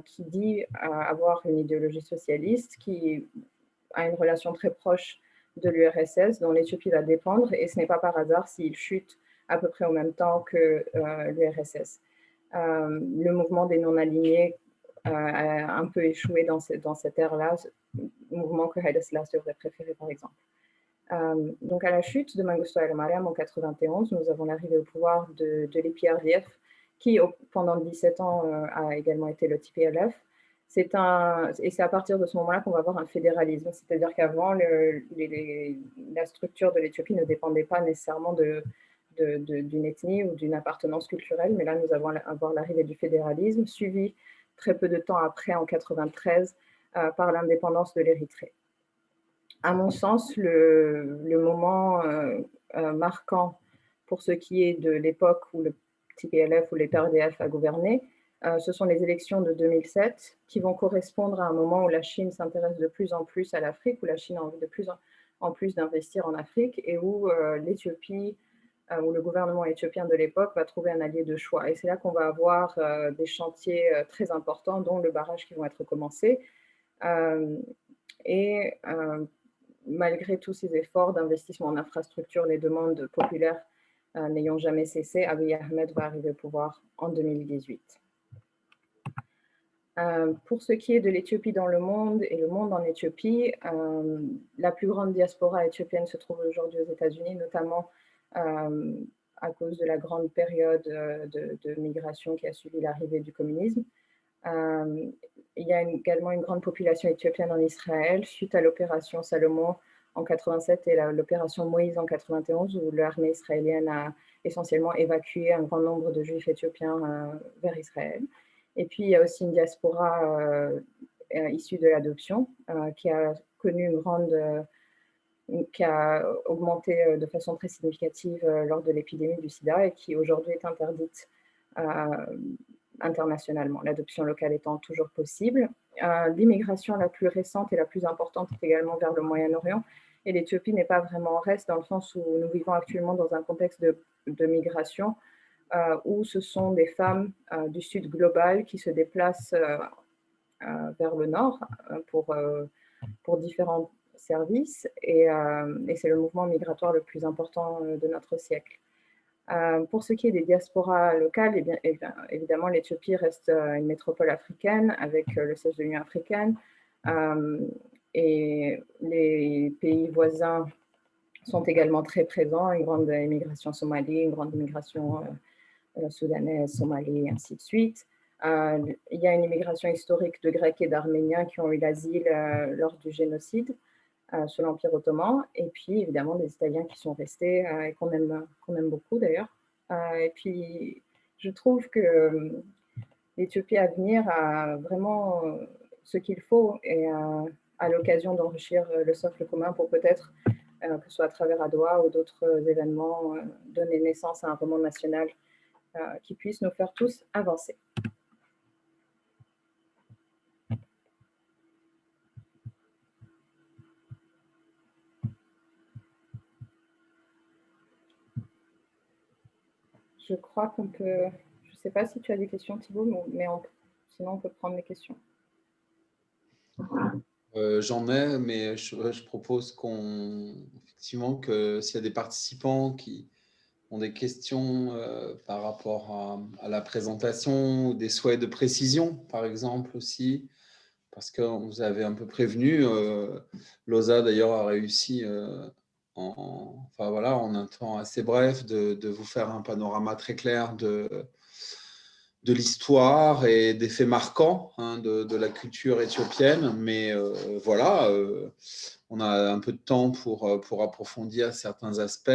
qui dit avoir une idéologie socialiste, qui a une relation très proche de l'URSS, dont l'Éthiopie va dépendre, et ce n'est pas par hasard s'il chute à peu près au même temps que l'URSS. Le mouvement des non-alignés a un peu échoué dans cette ère-là, mouvement que Haile Selassie aurait préféré par exemple. Donc à la chute de Mengistu Haile Mariam en 1991, nous avons l'arrivée au pouvoir de l'EPRDF, qui pendant 17 ans a également été le TPLF. Et c'est à partir de ce moment-là qu'on va avoir un fédéralisme, c'est-à-dire qu'avant, la structure de l'Éthiopie ne dépendait pas nécessairement d'une ethnie ou d'une appartenance culturelle, mais là, nous allons avoir l'arrivée du fédéralisme, suivi très peu de temps après, en 1993, par l'indépendance de l'Érythrée. À mon sens, le moment marquant pour ce qui est de l'époque où le TPLF ou l'EPRDF a gouverné, ce sont les élections de 2007 qui vont correspondre à un moment où la Chine s'intéresse de plus en plus à l'Afrique, où la Chine a envie de plus en plus d'investir en Afrique et où l'Éthiopie, où le gouvernement éthiopien de l'époque va trouver un allié de choix. Et c'est là qu'on va avoir des chantiers très importants, dont le barrage qui vont être commencés. Malgré tous ces efforts d'investissement en infrastructure, les demandes populaires n'ayant jamais cessé, Abiy Ahmed va arriver au pouvoir en 2018. Pour ce qui est de l'Éthiopie dans le monde et le monde en Éthiopie, la plus grande diaspora éthiopienne se trouve aujourd'hui aux États-Unis, notamment à cause de la grande période de migration qui a suivi l'arrivée du communisme. Il y a également une grande population éthiopienne en Israël suite à l'opération Salomon en 1987 et l'opération Moïse en 1991 où l'armée israélienne a essentiellement évacué un grand nombre de juifs éthiopiens vers Israël. Et puis il y a aussi une diaspora issu de l'adoption, qui a connu qui a augmenté de façon très significative lors de l'épidémie du sida et qui aujourd'hui est interdite internationalement, l'adoption locale étant toujours possible. L'immigration la plus récente et la plus importante est également vers le Moyen-Orient, et l'Éthiopie n'est pas vraiment en reste dans le sens où nous vivons actuellement dans un contexte de migration où ce sont des femmes du sud global qui se déplacent vers le nord pour différents services, et c'est le mouvement migratoire le plus important de notre siècle. Pour ce qui est des diasporas locales, évidemment, l'Éthiopie reste une métropole africaine avec le siège de l'Union africaine, et les pays voisins sont également très présents, une grande immigration somalie, une grande immigration soudanaise, somalie, et ainsi de suite. Il y a une immigration historique de Grecs et d'Arméniens qui ont eu l'asile lors du génocide sous l'Empire ottoman, et puis évidemment des Italiens qui sont restés et qu'on aime beaucoup d'ailleurs. Et puis je trouve que l'Éthiopie à venir a vraiment ce qu'il faut, et à l'occasion d'enrichir le socle commun pour peut-être, que ce soit à travers Adoua ou d'autres événements, donner naissance à un roman national qui puisse nous faire tous avancer. Je crois qu'on peut... Je ne sais pas si tu as des questions, Thibaut, mais sinon on peut prendre les questions. J'en ai, mais je propose effectivement que s'il y a des participants qui ont des questions par rapport à la présentation ou des souhaits de précision, par exemple aussi, parce que vous avez un peu prévenu, Loza d'ailleurs a réussi enfin, voilà, en un temps assez bref de vous faire un panorama très clair de l'histoire et des faits marquants de la culture éthiopienne. Mais voilà, on a un peu de temps pour approfondir certains aspects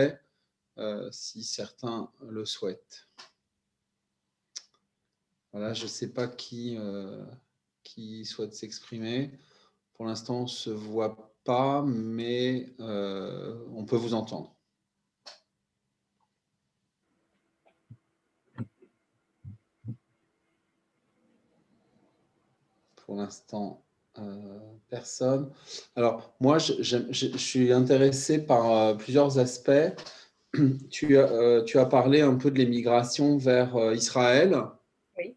si certains le souhaitent. Voilà, je ne sais pas qui souhaite s'exprimer. Pour l'instant, on ne se voit pas, mais on peut vous entendre. Pour l'instant, personne. Alors, moi, je suis intéressé par plusieurs aspects. Tu as parlé un peu de l'émigration vers Israël. Oui.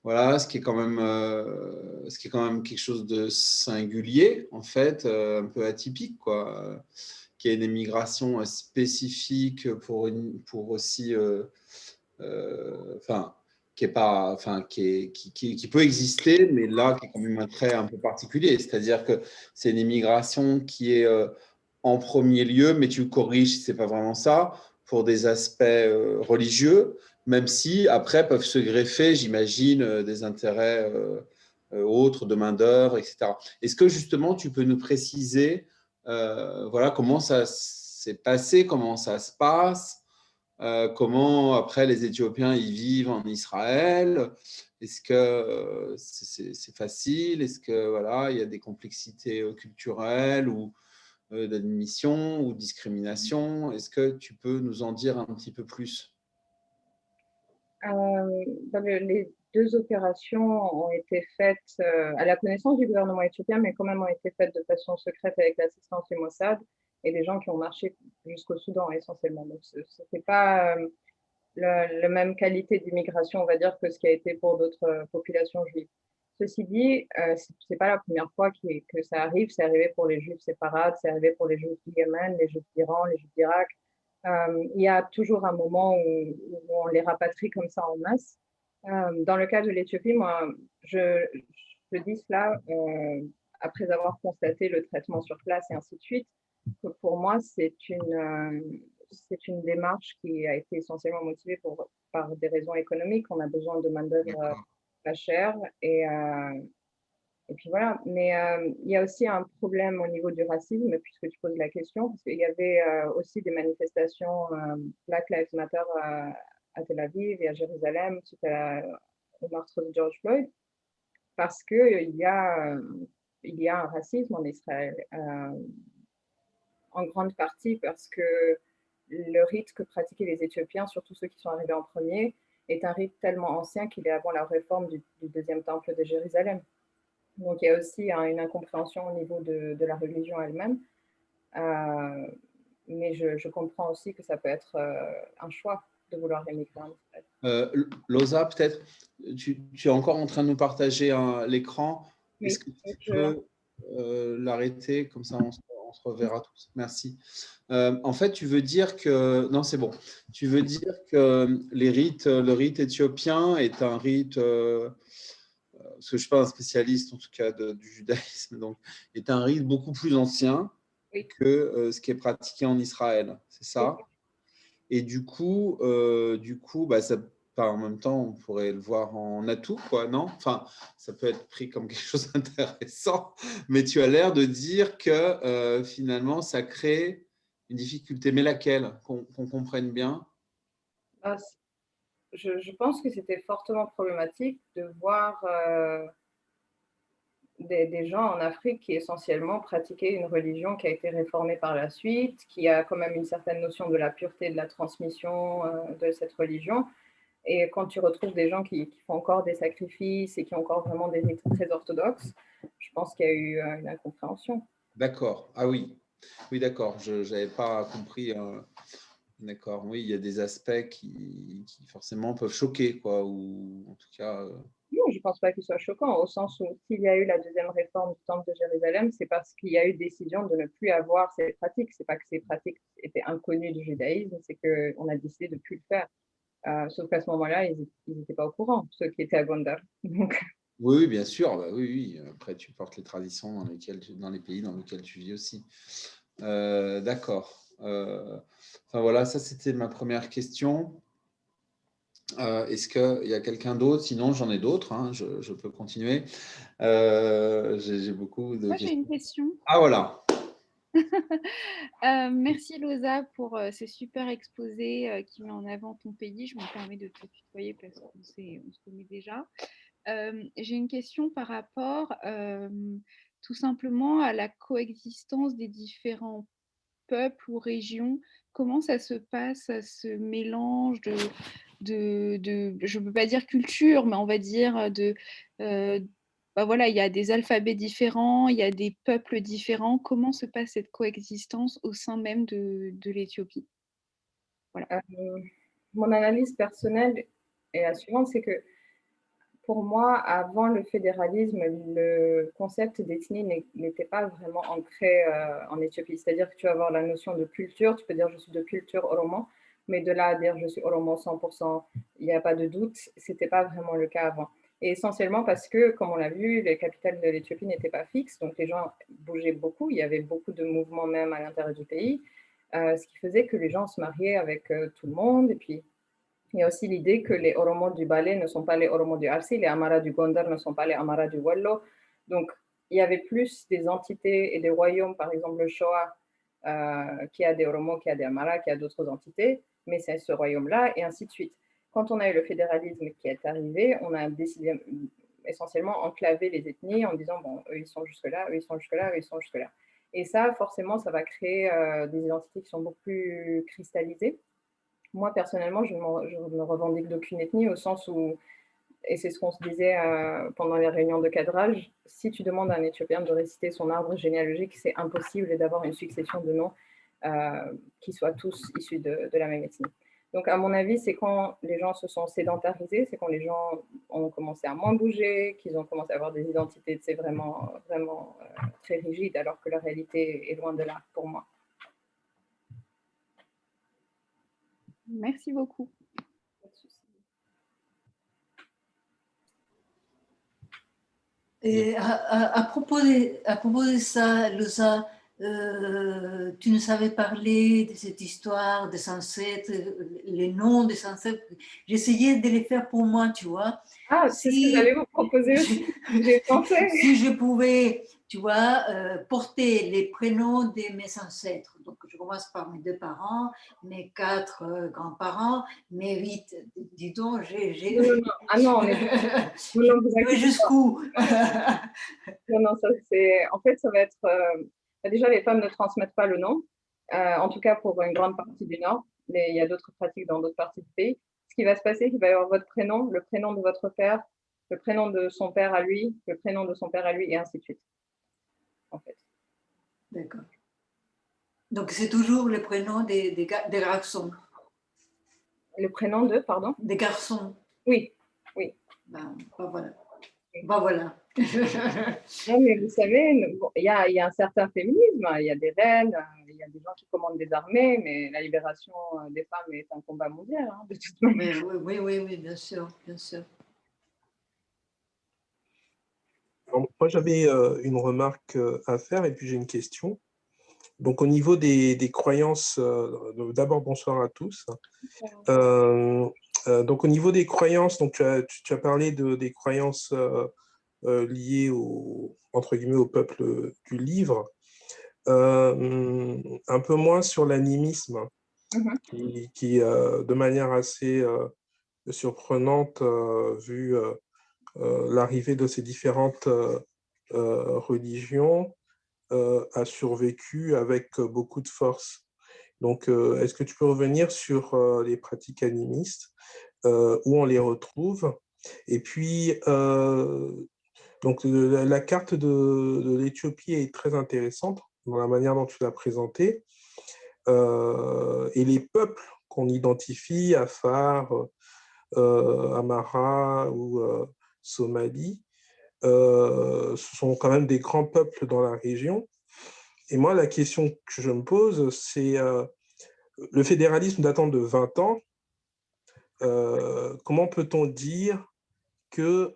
Voilà, ce qui est quand même quelque chose de singulier, en fait, un peu atypique, quoi. Qui est une émigration spécifique pour aussi, enfin, qui peut exister, mais là, qui est quand même un trait un peu particulier. C'est-à-dire que c'est une immigration qui est en premier lieu, mais tu corriges, c'est pas vraiment ça, pour des aspects religieux, même si après peuvent se greffer, j'imagine, des intérêts autres de main-d'œuvre, etc. Est-ce que justement tu peux nous préciser voilà, comment ça s'est passé, comment ça se passe, comment après les Éthiopiens y vivent en Israël? Est-ce que c'est facile? Est-ce que voilà, il y a des complexités culturelles ou d'admission ou discrimination? Est-ce que tu peux nous en dire un petit peu plus? Les deux opérations ont été faites à la connaissance du gouvernement éthiopien, mais quand même ont été faites de façon secrète avec l'assistance du Mossad et des gens qui ont marché jusqu'au Soudan essentiellement. Donc, ce n'était pas la même qualité d'immigration, on va dire, que ce qui a été pour d'autres populations juives. Ceci dit, ce n'est pas la première fois que ça arrive. C'est arrivé pour les juifs séparats, c'est arrivé pour les juifs du Yémen, les juifs d'Iran, les juifs d'Irak. Il y a toujours un moment où on les rapatrie comme ça en masse. Dans le cas de l'Éthiopie, moi, je dis cela après avoir constaté le traitement sur place et ainsi de suite, que pour moi, c'est une démarche qui a été essentiellement motivée par des raisons économiques. On a besoin de main-d'œuvre pas chère, et puis voilà. Mais il y a aussi un problème au niveau du racisme, puisque tu poses la question, parce qu'il y avait aussi des manifestations Black Lives Matter à Tel Aviv et à Jérusalem suite au meurtre de George Floyd parce qu'il y a un racisme en Israël, en grande partie parce que le rite que pratiquaient les Éthiopiens, surtout ceux qui sont arrivés en premier, est un rite tellement ancien qu'il est avant la réforme du deuxième temple de Jérusalem. Donc il y a aussi une incompréhension au niveau de la religion elle-même. Mais je comprends aussi que ça peut être un choix de vouloir émigrer en Israël. Loza, peut-être, tu es encore en train de nous partager l'écran. Oui, est-ce que tu peux l'arrêter, comme ça on se reverra tous. Merci. En fait, tu veux dire que… Non, c'est bon. Tu veux dire que le rite éthiopien est un rite… parce que je ne suis pas un spécialiste, en tout cas, du judaïsme, donc est un rite beaucoup plus ancien oui. que ce qui est pratiqué en Israël. C'est ça? Oui. Et du coup ça… en même temps, on pourrait le voir en atout, quoi, non? Enfin, ça peut être pris comme quelque chose d'intéressant, mais tu as l'air de dire que finalement, ça crée une difficulté. Mais laquelle? Qu'on comprenne bien. Je pense que c'était fortement problématique de voir des gens en Afrique qui essentiellement pratiquaient une religion qui a été réformée par la suite, qui a quand même une certaine notion de la pureté de la transmission de cette religion. Et quand tu retrouves des gens qui font encore des sacrifices et qui ont encore vraiment des rites très orthodoxes, je pense qu'il y a eu une incompréhension. D'accord. Ah oui. Oui, d'accord. Je n'avais pas compris. D'accord. Oui, il y a des aspects qui forcément peuvent choquer, quoi, ou en tout cas… Non, je ne pense pas qu'il soit choquant, au sens où s'il y a eu la deuxième réforme du Temple de Jérusalem, c'est parce qu'il y a eu décision de ne plus avoir ces pratiques. Ce n'est pas que ces pratiques étaient inconnues du judaïsme, c'est qu'on a décidé de ne plus le faire. Sauf qu'à ce moment-là, ils n'étaient pas au courant, ceux qui étaient à Gondar. Donc… Oui, bien sûr. Bah, oui. Après, tu portes les traditions dans les pays dans lesquels tu vis aussi. D'accord. Enfin, voilà, ça, c'était ma première question. Est-ce qu'il y a quelqu'un d'autre? Sinon, j'en ai d'autres. Hein, je peux continuer. J'ai beaucoup de Moi, questions. j'ai une question. Ah, voilà. Merci Loza pour ce super exposé qui met en avant ton pays. Je me permets de te tutoyer parce qu'on se connaît déjà. J'ai une question par rapport tout simplement à la coexistence des différents peuples ou régions. Comment ça se passe, ce mélange je ne peux pas dire culture, mais on va dire voilà, il y a des alphabets différents, il y a des peuples différents. Comment se passe cette coexistence au sein même de l'Éthiopie? Voilà. Mon analyse personnelle est la suivante, c'est que pour moi, avant le fédéralisme, le concept d'ethnie n'était pas vraiment ancré en Éthiopie. C'est-à-dire que tu vas avoir la notion de culture, tu peux dire je suis de culture oromo, mais de là à dire je suis oromo 100%, il n'y a pas de doute, ce n'était pas vraiment le cas avant. Et essentiellement parce que, comme on l'a vu, les capitales de l'Éthiopie n'étaient pas fixes, donc les gens bougeaient beaucoup, il y avait beaucoup de mouvements même à l'intérieur du pays, ce qui faisait que les gens se mariaient avec tout le monde, et puis il y a aussi l'idée que les Oromos du Balé ne sont pas les Oromos du Arsi, les Amara du Gondar ne sont pas les Amara du Wallo. Donc, il y avait plus des entités et des royaumes, par exemple le Shoah, qui a des Oromos, qui a des Amara, qui a d'autres entités, mais c'est ce royaume-là, et ainsi de suite. Quand on a eu le fédéralisme qui est arrivé, on a décidé essentiellement enclaver les ethnies en disant, bon, eux ils sont jusque-là, eux ils sont jusque-là, eux ils sont jusque-là. Et ça, forcément, ça va créer des identités qui sont beaucoup plus cristallisées. Moi, personnellement, je ne me revendique d'aucune ethnie au sens où, et c'est ce qu'on se disait pendant les réunions de cadrage, si tu demandes à un Éthiopien de réciter son arbre généalogique, c'est impossible d'avoir une succession de noms qui soient tous issus de la même ethnie. Donc, à mon avis, c'est quand les gens se sont sédentarisés, c'est quand les gens ont commencé à moins bouger, qu'ils ont commencé à avoir des identités vraiment, vraiment très rigides, alors que la réalité est loin de là pour moi. Merci beaucoup. Et à propos de ça, Loza, tu nous avais parlé de cette histoire des ancêtres, les noms des ancêtres. J'essayais de les faire pour moi, tu vois. Ah, c'est ce que j'allais vous proposer aussi. J'ai pensé. Si je pouvais, tu vois, porter les prénoms de mes ancêtres. Donc, je commence par mes 2 parents, mes 4 grands-parents, mes 8, dis donc, j'ai Non, non, non. Ah non, on est non, non, vous inquiétez pas. jusqu'où? Non, non, ça c'est. En fait, ça va être. Déjà, les femmes ne transmettent pas le nom, en tout cas pour une grande partie du Nord, mais il y a d'autres pratiques dans d'autres parties du pays. Ce qui va se passer, c'est qu'il va y avoir votre prénom, le prénom de votre père, le prénom de son père à lui, le prénom de son père à lui, et ainsi de suite, en fait. D'accord. Donc, c'est toujours le prénom des garçons. Le prénom de, pardon? Des garçons. Oui, oui. Ben voilà. Ben voilà. Non, mais vous savez, bon, il y a un certain féminisme, hein. Il y a des reines, il y a des gens qui commandent des armées, mais la libération des femmes est un combat mondial, hein, de toute manière. Oui, bien sûr, bien sûr. Alors, moi, j'avais une remarque à faire et puis j'ai une question. Donc, au niveau des croyances, d'abord, bonsoir à tous. Donc, au niveau des croyances, donc, tu as parlé des croyances liées entre guillemets, au peuple du livre. Un peu moins sur l'animisme, qui de manière assez surprenante, vu l'arrivée de ces différentes religions, a survécu avec beaucoup de force. Donc, est-ce que tu peux revenir sur les pratiques animistes, où on les retrouve? Et puis, donc, la carte de l'Éthiopie est très intéressante dans la manière dont tu l'as présentée. Et les peuples qu'on identifie, Afar, Amara ou Somalie, ce sont quand même des grands peuples dans la région. Et moi, la question que je me pose, c'est le fédéralisme datant de 20 ans. Comment peut-on dire que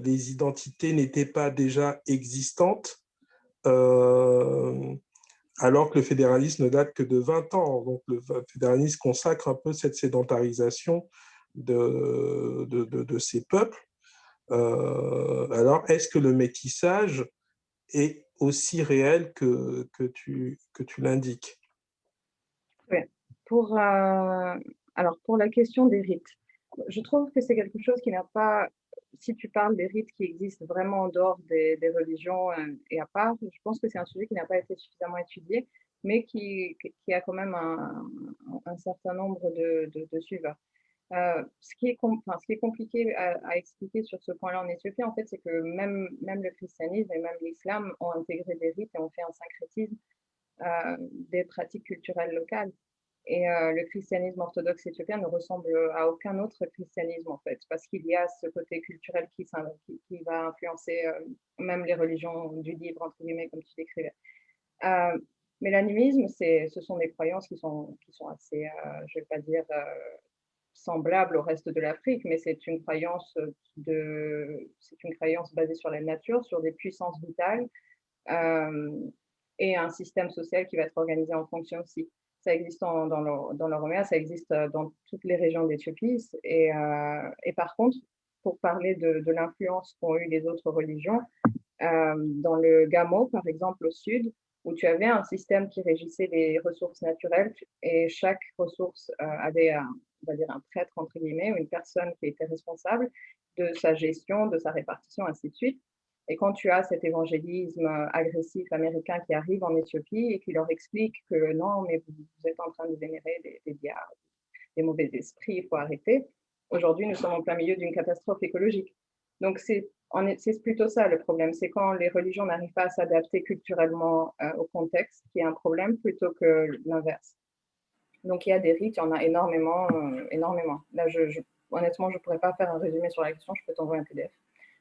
les identités n'étaient pas déjà existantes alors que le fédéralisme ne date que de 20 ans. Donc, le fédéralisme consacre un peu cette sédentarisation de ces peuples. Alors, est-ce que le métissage est aussi réel que tu l'indiques? Oui. Alors, pour la question des rites, je trouve que c'est quelque chose qui n'a pas, si tu parles des rites qui existent vraiment en dehors des religions et à part, je pense que c'est un sujet qui n'a pas été suffisamment étudié, mais qui a quand même un certain nombre de suiveurs. Ce qui est compliqué à expliquer sur ce point-là en Éthiopie, en fait, c'est que même le christianisme et même l'islam ont intégré des rites et ont fait un syncrétisme des pratiques culturelles locales. Et le christianisme orthodoxe éthiopien ne ressemble à aucun autre christianisme, en fait, parce qu'il y a ce côté culturel qui va influencer même les religions du livre, entre guillemets, comme tu décrivais. Mais l'animisme, ce sont des croyances qui sont assez, je ne vais pas dire semblables au reste de l'Afrique, mais c'est une croyance basée sur la nature, sur des puissances vitales, et un système social qui va être organisé en fonction aussi. Ça existe dans l'Oromia, ça existe dans toutes les régions d'Éthiopie. Et par contre, pour parler de l'influence qu'ont eu les autres religions, dans le Gamo, par exemple, au sud, où tu avais un système qui régissait les ressources naturelles, et chaque ressource avait on va dire un prêtre, entre guillemets, ou une personne qui était responsable de sa gestion, de sa répartition, ainsi de suite. Et quand tu as cet évangélisme agressif américain qui arrive en Éthiopie et qui leur explique que non, mais vous êtes en train de vénérer des diables, des mauvais esprits, il faut arrêter. Aujourd'hui, nous sommes en plein milieu d'une catastrophe écologique. Donc, c'est plutôt ça le problème. C'est quand les religions n'arrivent pas à s'adapter culturellement au contexte qui est un problème plutôt que l'inverse. Donc, il y a des rites, il y en a énormément, énormément. Là, honnêtement, je ne pourrais pas faire un résumé sur la question. Je peux t'envoyer un PDF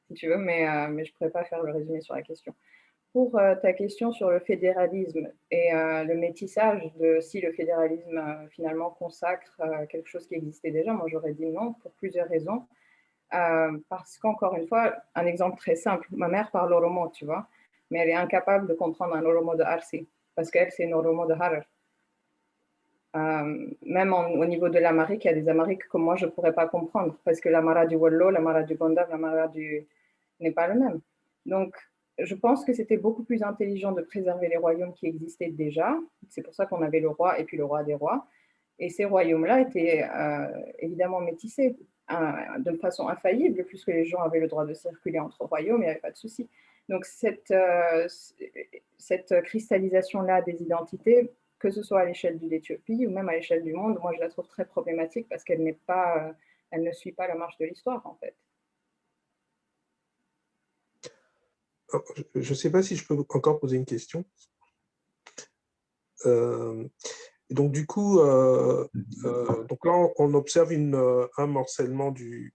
si tu veux, mais je ne pourrais pas faire le résumé sur la question. Pour ta question sur le fédéralisme et le métissage, si le fédéralisme finalement consacre quelque chose qui existait déjà, moi j'aurais dit non pour plusieurs raisons. Parce qu'encore une fois, un exemple très simple, ma mère parle oromo, tu vois, mais elle est incapable de comprendre un oromo de Arsi, parce qu'elle, c'est une oromo de Harar. Même au niveau de l'amérique, il y a des amériques que moi je ne pourrais pas comprendre, parce que l'amara du Wollo, l'amara du Gondar, l'amara du n'est pas le même. Donc, je pense que c'était beaucoup plus intelligent de préserver les royaumes qui existaient déjà. C'est pour ça qu'on avait le roi et puis le roi des rois. Et ces royaumes-là étaient évidemment métissés de façon infaillible, puisque les gens avaient le droit de circuler entre royaumes, il n'y avait pas de souci. Donc cette cristallisation-là des identités, que ce soit à l'échelle de l'Éthiopie ou même à l'échelle du monde, moi je la trouve très problématique parce qu'elle elle ne suit pas la marche de l'histoire en fait. Je ne sais pas si je peux encore poser une question. Donc du coup, donc là, on observe un morcellement du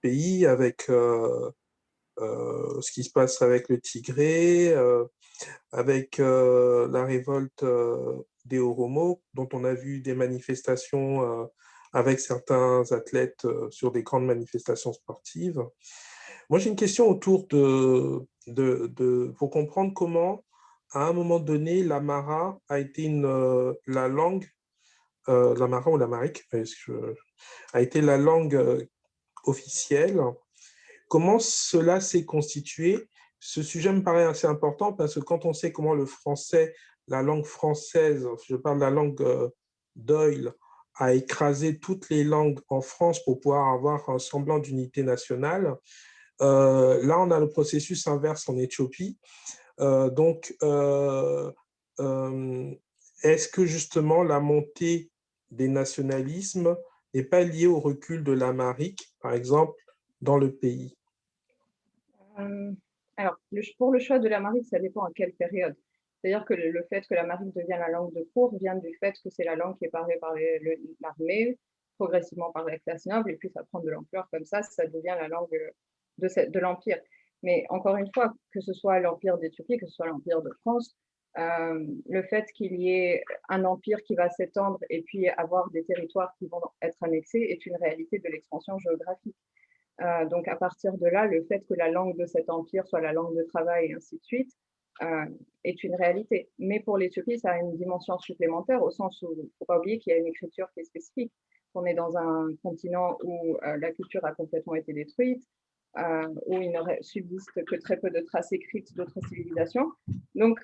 pays avec ce qui se passe avec le Tigré, avec la révolte des Oromo, dont on a vu des manifestations avec certains athlètes sur des grandes manifestations sportives. Moi, j'ai une question autour pour comprendre comment, à un moment donné, l'Amara a été la langue, l'Amara ou l'Amharique, a été la langue officielle. Comment cela s'est constitué? Ce sujet me paraît assez important parce que quand on sait comment le français, la langue française, je parle de la langue d'Oïl, a écrasé toutes les langues en France pour pouvoir avoir un semblant d'unité nationale, là, on a le processus inverse en Éthiopie. Est-ce que justement la montée des nationalismes n'est pas liée au recul de l'Amharique, par exemple, dans le pays? Alors, pour le choix de l'Amharique, ça dépend à quelle période. C'est-à-dire que le fait que l'Amharique devienne la langue de cour vient du fait que c'est la langue qui est parlée par l'armée, progressivement par la classe noble, et puis ça prend de l'ampleur comme ça devient la langue de l'Empire. Mais encore une fois, que ce soit l'Empire d'Éthiopie, que ce soit l'Empire de France, le fait qu'il y ait un empire qui va s'étendre et puis avoir des territoires qui vont être annexés est une réalité de l'expansion géographique. Donc à partir de là, le fait que la langue de cet empire soit la langue de travail et ainsi de suite est une réalité. Mais pour l'Éthiopie, ça a une dimension supplémentaire au sens où il ne faut pas oublier qu'il y a une écriture qui est spécifique. On est dans un continent où la culture a complètement été détruite, où il ne subsiste que très peu de traces écrites d'autres civilisations. Donc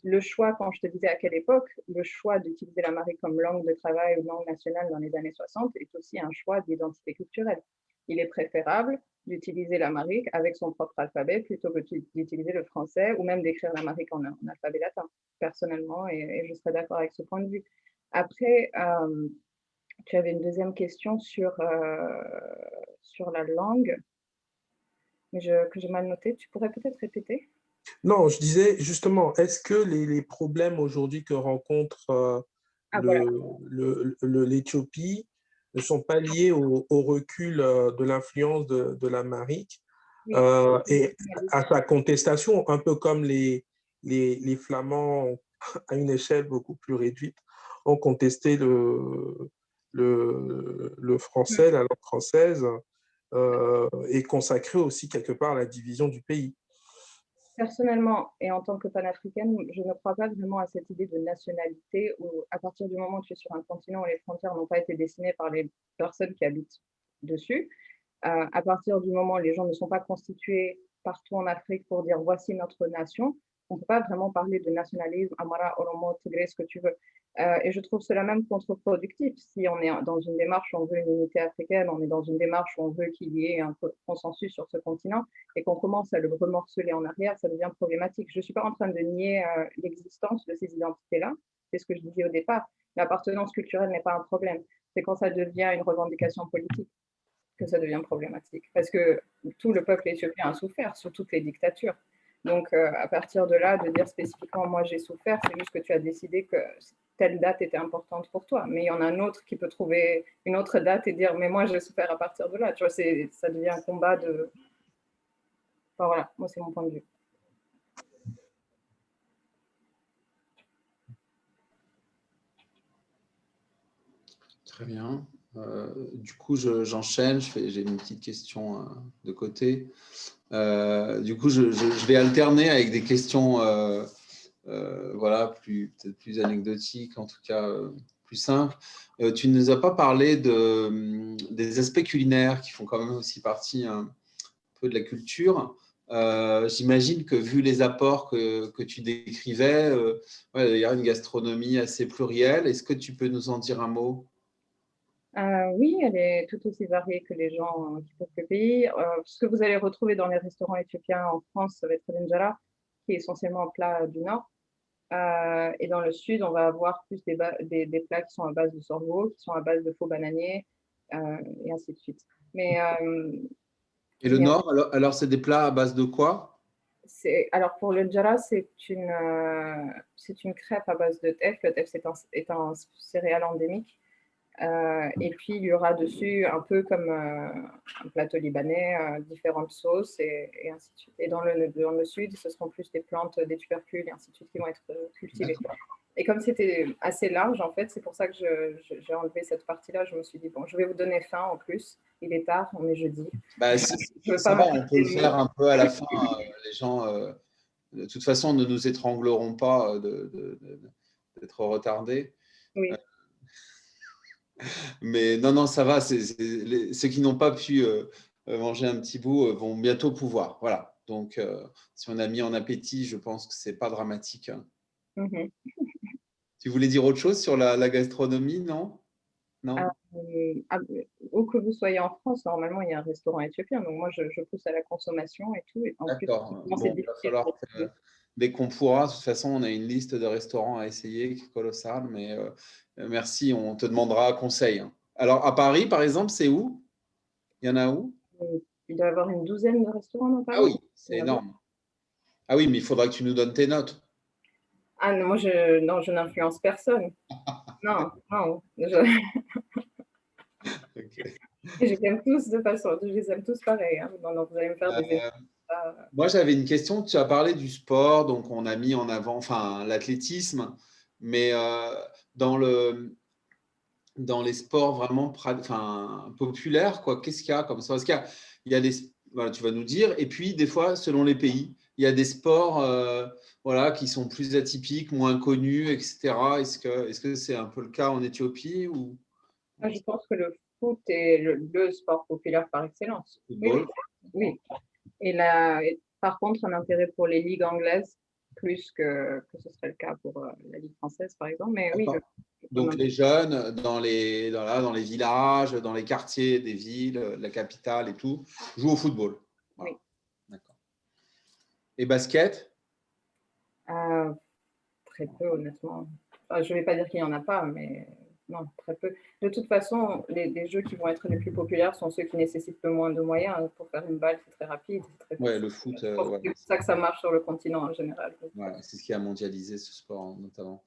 le choix, quand je te disais à quelle époque, le choix d'utiliser l'amharique comme langue de travail ou langue nationale dans les années 60 est aussi un choix d'identité culturelle. Il est préférable d'utiliser l'amharique avec son propre alphabet plutôt que d'utiliser le français ou même d'écrire l'amharique en alphabet latin, personnellement, et je serais d'accord avec ce point de vue. Après, tu avais une deuxième question sur la langue, mais que j'ai mal noté. Tu pourrais peut-être répéter? Non, je disais justement, est-ce que les problèmes aujourd'hui que rencontre Voilà. l'Éthiopie ne sont pas liés au recul de l'influence de l'Amharique Oui. et à sa contestation, un peu comme les Flamands, à une échelle beaucoup plus réduite, ont contesté le français, la langue française, et consacré aussi quelque part à la division du pays. Personnellement, et en tant que panafricaine, je ne crois pas vraiment à cette idée de nationalité où, à partir du moment où tu es sur un continent où les frontières n'ont pas été dessinées par les personnes qui habitent dessus, à partir du moment où les gens ne sont pas constitués partout en Afrique pour dire voici notre nation, on ne peut pas vraiment parler de nationalisme, Amara, Oromo, Tigré, ce que tu veux. Et je trouve cela même contre-productif. Si on est dans une démarche où on veut une unité africaine, on est dans une démarche où on veut qu'il y ait un consensus sur ce continent et qu'on commence à le remorceler en arrière, ça devient problématique. Je ne suis pas en train de nier l'existence de ces identités-là, c'est ce que je disais au départ. L'appartenance culturelle n'est pas un problème. C'est quand ça devient une revendication politique que ça devient problématique. Parce que tout le peuple éthiopien a souffert sous toutes les dictatures. Donc, à partir de là, de dire spécifiquement, moi j'ai souffert, c'est juste que tu as décidé que telle date était importante pour toi. Mais il y en a un autre qui peut trouver une autre date et dire, mais moi j'ai souffert à partir de là. Tu vois, ça devient un combat de... Enfin voilà, moi c'est mon point de vue. Très bien. Du coup, j'enchaîne. J'ai une petite question de côté. Du coup, je vais alterner avec des questions voilà, peut-être plus anecdotiques, en tout cas plus simples. Tu ne nous as pas parlé des aspects culinaires qui font quand même aussi partie un peu de la culture. J'imagine que vu les apports que tu décrivais, il y a une gastronomie assez plurielle. Est-ce que tu peux nous en dire un mot? Oui, elle est tout aussi variée que les gens qui peuvent le pays. Ce que vous allez retrouver dans les restaurants éthiopiens en France, ça va être l'injera, qui est essentiellement un plat du nord. Et dans le sud, on va avoir plus des plats qui sont à base de sorgho, qui sont à base de faux bananiers, et ainsi de suite. Mais, Et le nord, alors c'est des plats à base de quoi? alors pour le injera, c'est une crêpe à base de teff. Le teff, est un céréale endémique. Et puis, il y aura dessus, un peu comme un plateau libanais, différentes sauces et ainsi de suite. Et dans le sud, ce seront plus des plantes, des tubercules et ainsi de suite qui vont être cultivés. Et comme c'était assez large, en fait, c'est pour ça que j'ai enlevé cette partie-là. Je me suis dit, bon, je vais vous donner faim en plus. Il est tard, on est jeudi. Ça va, on peut le faire un peu à la fin. Les gens, de toute façon, ne nous étrangleront pas d'être retardés. Oui. Mais non, ça va. Ceux qui n'ont pas pu manger un petit bout vont bientôt pouvoir. Voilà. Donc, si on a mis en appétit, je pense que ce n'est pas dramatique. Mm-hmm. Tu voulais dire autre chose sur la gastronomie, non? Non. Où que vous soyez en France, normalement, il y a un restaurant éthiopien. Donc, moi, je pousse à la consommation et tout. Et D'accord. Bon, il va falloir que, dès qu'on pourra, de toute façon, on a une liste de restaurants à essayer qui est colossale. Mais merci, on te demandera conseil. Alors, à Paris, par exemple, c'est où? Il y en a où? Il doit y avoir une douzaine de restaurants dans Paris. Ah oui, c'est énorme. Ah oui, mais il faudra que tu nous donnes tes notes. Ah non, moi, je n'influence personne. Non. Okay. Je les aime tous de façon, je les aime tous pareil. Hein. Non, vous allez me faire des Moi, j'avais une question. Tu as parlé du sport, donc on a mis en avant, l'athlétisme, mais dans les sports vraiment populaires, quoi, qu'est-ce qu'il y a comme ça? Parce qu'il y a des, voilà, tu vas nous dire, et puis des fois, selon les pays, il y a des sports qui sont plus atypiques, moins connus, etc. Est-ce que c'est un peu le cas en Éthiopie ou... Je pense que le foot est le sport populaire par excellence. Oui. Et par contre, un intérêt pour les ligues anglaises, plus que ce serait le cas pour la Ligue française, par exemple. Mais oui. Donc, les jeunes, dans les villages, dans les quartiers des villes, la capitale et tout, jouent au football. Voilà. Oui. D'accord. Et basket? Très peu, honnêtement. Enfin, je ne vais pas dire qu'il n'y en a pas, mais non, très peu. De toute façon, les jeux qui vont être les plus populaires sont ceux qui nécessitent le moins de moyens. Pour faire une balle, c'est très rapide. C'est très le foot. c'est pour ça que ça marche sur le continent en général. C'est ce qui a mondialisé ce sport, notamment.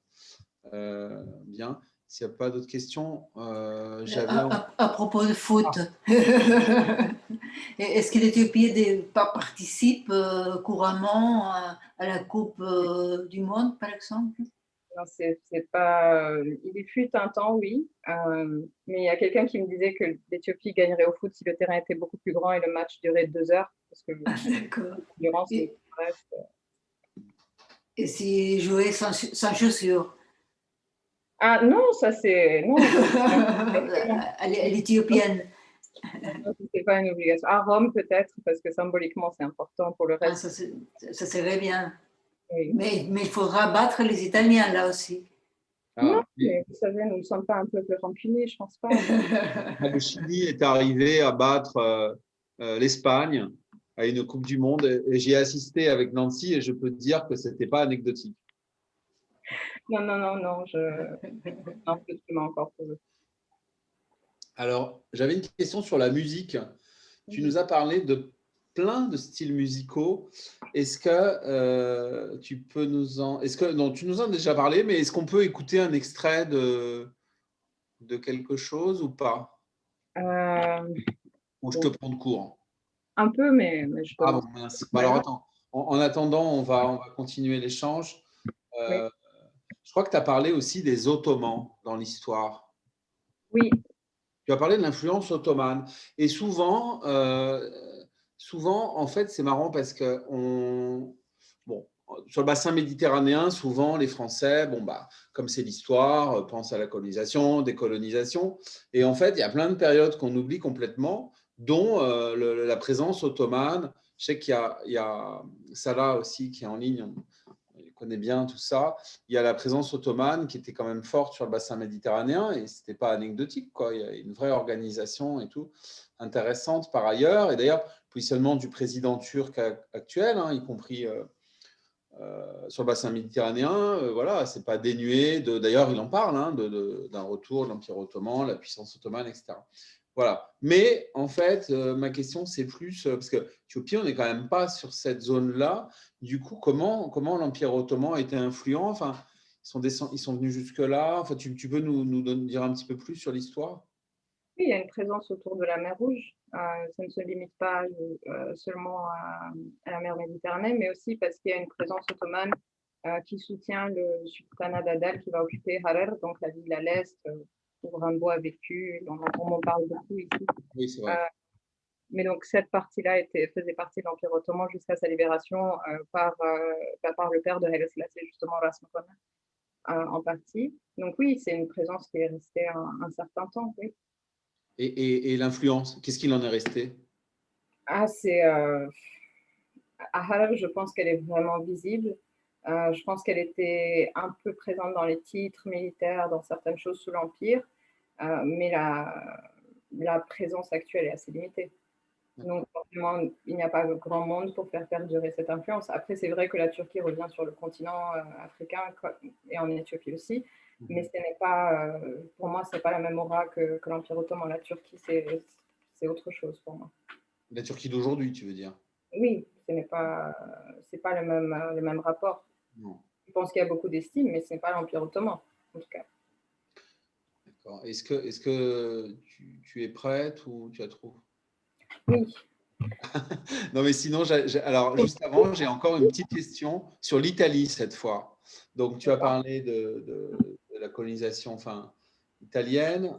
Bien. S'il n'y a pas d'autres questions, à propos de foot, est-ce que l'Éthiopie participe couramment à la Coupe du Monde, par exemple? Non, c'est pas. Il fut un temps, oui. Mais il y a quelqu'un qui me disait que l'Éthiopie gagnerait au foot si le terrain était beaucoup plus grand et le match durait 2 heures. Parce que l'endurance reste. Et si jouer sans chaussures? Ah non, ça c'est. Non. Elle est éthiopienne. C'est pas une obligation. À Rome, peut-être, parce que symboliquement, c'est important pour le reste. Ça serait bien. Oui. Mais il faudra battre les Italiens, là aussi. Non, mais vous savez, nous ne sommes pas un peuple rancunier, je ne pense pas. Le Chili est arrivé à battre l'Espagne à une Coupe du Monde et j'y ai assisté avec Nancy et je peux te dire que ce n'était pas anecdotique. Non, je n'en peux plus encore pour eux. Alors, j'avais une question sur la musique. Tu nous as parlé de plein de styles musicaux. Est-ce que tu peux nous en... Non, tu nous en as déjà parlé, mais est-ce qu'on peut écouter un extrait de quelque chose ou pas? Ou je te prends de court? Un peu, mais je peux... Ah bon, mince. Alors, attends. En attendant, on va continuer l'échange. Je crois que tu as parlé aussi des Ottomans dans l'histoire. Oui. Tu as parlé de l'influence ottomane. Et souvent, en fait, c'est marrant parce que sur le bassin méditerranéen, souvent, les Français, comme c'est l'histoire, pensent à la colonisation, décolonisation. Et en fait, il y a plein de périodes qu'on oublie complètement, dont la présence ottomane Je sais il y a Salah aussi qui est en ligne, on connaît bien tout ça. Il y a la présence ottomane qui était quand même forte sur le bassin méditerranéen et ce n'était pas anecdotique, quoi. Il y a une vraie organisation et tout, intéressante par ailleurs. Et d'ailleurs, le positionnement du président turc actuel, hein, y compris sur le bassin méditerranéen, voilà, c'est pas dénué de. D'ailleurs, il en parle hein, d'un retour de l'Empire ottoman, la puissance ottomane, etc. Voilà. Mais en fait, ma question, c'est plus parce que l'Éthiopie, on n'est quand même pas sur cette zone-là. Du coup, comment l'Empire ottoman a été influent? Enfin, ils sont venus jusque-là. Enfin, tu peux dire un petit peu plus sur l'histoire? Oui, il y a une présence autour de la mer Rouge. Ça ne se limite pas seulement à la mer Méditerranée, mais aussi parce qu'il y a une présence ottomane qui soutient le sultanat d'Adal qui va occuper Harar, donc la ville à l'est, où Rimbaud a vécu, on en parle beaucoup ici. Oui, c'est vrai. Mais donc cette partie-là faisait partie de l'Empire ottoman jusqu'à sa libération par le père de Haile Selassie, justement Ras Mokonnen, en partie. Donc oui, c'est une présence qui est restée un certain temps, oui. Et l'influence, qu'est-ce qu'il en est resté? C'est à Harar, je pense qu'elle est vraiment visible. Je pense qu'elle était un peu présente dans les titres militaires, dans certaines choses sous l'Empire, mais la présence actuelle est assez limitée. Donc, forcément, il n'y a pas grand monde pour faire perdurer cette influence. Après, c'est vrai que la Turquie revient sur le continent africain et en Éthiopie aussi, mais ce n'est pas, pour moi, ce n'est pas la même aura que l'Empire ottoman. La Turquie, c'est autre chose pour moi. La Turquie d'aujourd'hui, tu veux dire? Oui, c'est pas le même rapport. Non. Je pense qu'il y a beaucoup d'estime, mais ce n'est pas l'Empire ottoman, en tout cas. D'accord. Est-ce que tu es prête ou tu as trop? Oui. Non, mais sinon, alors juste avant, j'ai encore une petite question sur l'Italie cette fois. Donc, tu as parlé de la colonisation italienne.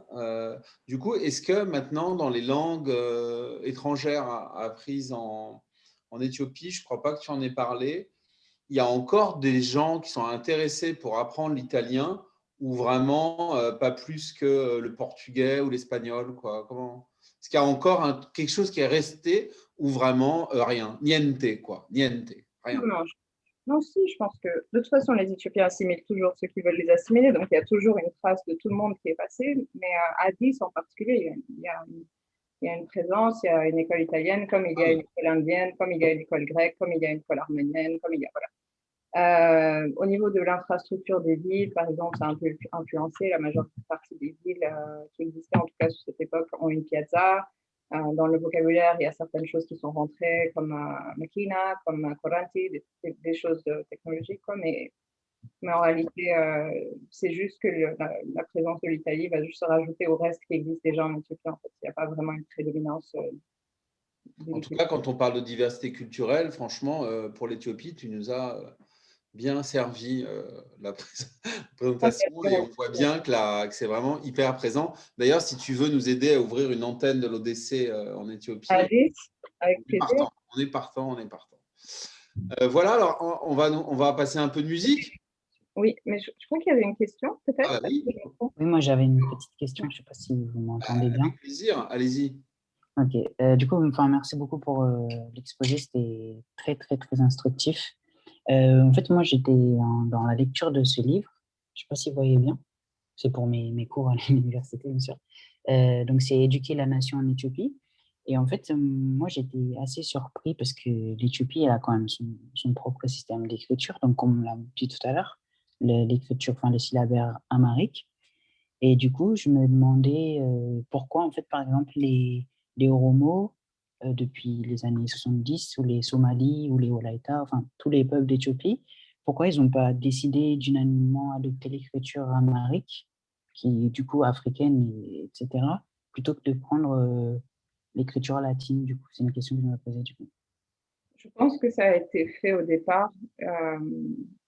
Du coup, est-ce que maintenant, dans les langues étrangères apprises en Éthiopie, je ne crois pas que tu en aies parlé, il y a encore des gens qui sont intéressés pour apprendre l'italien ou vraiment pas plus que le portugais ou l'espagnol, quoi. Est-ce qu'il y a encore quelque chose qui est resté ou vraiment rien, niente, quoi, niente, rien. Non, non, si, je pense que de toute façon, les Éthiopiens assimilent toujours ceux qui veulent les assimiler, donc il y a toujours une trace de tout le monde qui est passé, mais à Addis en particulier, il y a une présence, il y a une école italienne, comme il y a une école indienne, comme il y a une école grecque, comme il y a une école arménienne, comme il y a, voilà. Au niveau de l'infrastructure des villes, par exemple, ça a un peu influencé. La majeure partie des villes qui existaient, en tout cas sous cette époque, ont une piazza. Dans le vocabulaire, il y a certaines choses qui sont rentrées, comme Makina, comme Coranti, des choses technologiques, quoi. Mais en réalité, c'est juste que la présence de l'Italie va juste se rajouter au reste qui existe déjà en Éthiopie. En fait, il n'y a pas vraiment une prédominance. En tout cas, quand on parle de diversité culturelle, franchement, pour l'Éthiopie, tu nous as bien servi la présentation et on voit bien que c'est vraiment hyper présent. D'ailleurs, si tu veux nous aider à ouvrir une antenne de l'ODC en Éthiopie, Avec plaisir. on est partant. Voilà, alors on va passer un peu de musique. Oui, mais je crois qu'il y avait une question, peut-être. Ah, oui. Oui, moi j'avais une petite question, je ne sais pas si vous m'entendez bien. Avec plaisir, allez-y. Ok, du coup, merci beaucoup pour l'exposé, c'était très, très, très instructif. En fait, moi j'étais dans la lecture de ce livre, je ne sais pas si vous voyez bien, c'est pour mes cours à l'université, bien sûr. Donc, c'est Éduquer la nation en Éthiopie. Et en fait, moi j'étais assez surpris parce que l'Éthiopie elle a quand même son propre système d'écriture, donc comme on l'a dit tout à l'heure, l'écriture, le syllabaire amharique. Et du coup, je me demandais pourquoi, en fait, par exemple, les Oromos, depuis les années 70, ou les Somalis, ou les Wolaïta, enfin, tous les peuples d'Éthiopie, pourquoi ils n'ont pas décidé d'unanimement adopter l'écriture amharique, qui est du coup africaine, etc., plutôt que de prendre l'écriture latine, du coup. C'est une question que je me posais, du coup. Je pense que ça a été fait au départ,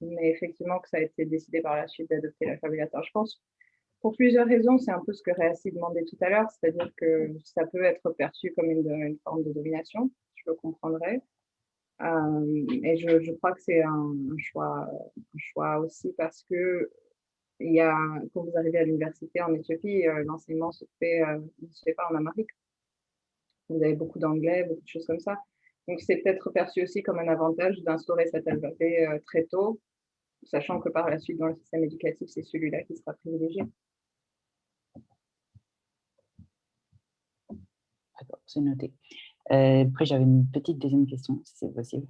mais effectivement que ça a été décidé par la suite d'adopter l'alphabet latin. Je pense pour plusieurs raisons, c'est un peu ce que Réassi demandait tout à l'heure, c'est-à-dire que ça peut être perçu comme une forme de domination, je le comprendrais. Et je crois que c'est un choix aussi parce que quand vous arrivez à l'université en Éthiopie, l'enseignement ne se fait pas en amharique. Vous avez beaucoup d'anglais, beaucoup de choses comme ça. Donc, c'est peut-être perçu aussi comme un avantage d'instaurer cet alphabet très tôt, sachant que par la suite, dans le système éducatif, c'est celui-là qui sera privilégié. D'accord, c'est noté. Après, j'avais une petite deuxième question, si c'est possible.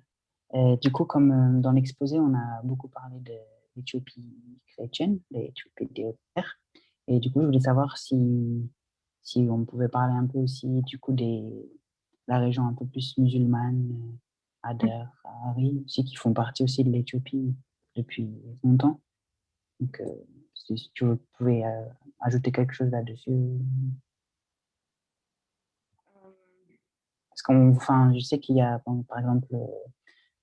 Du coup, comme dans l'exposé, on a beaucoup parlé de l'Éthiopie chrétienne, l'Éthiopie des Terres. Et du coup, je voulais savoir si on pouvait parler un peu aussi du coup de la région un peu plus musulmane, Ader, Ari, aussi qui font partie aussi de l'Éthiopie depuis longtemps. Donc, si tu pouvais ajouter quelque chose là-dessus. Parce enfin, je sais qu'il y a, par exemple,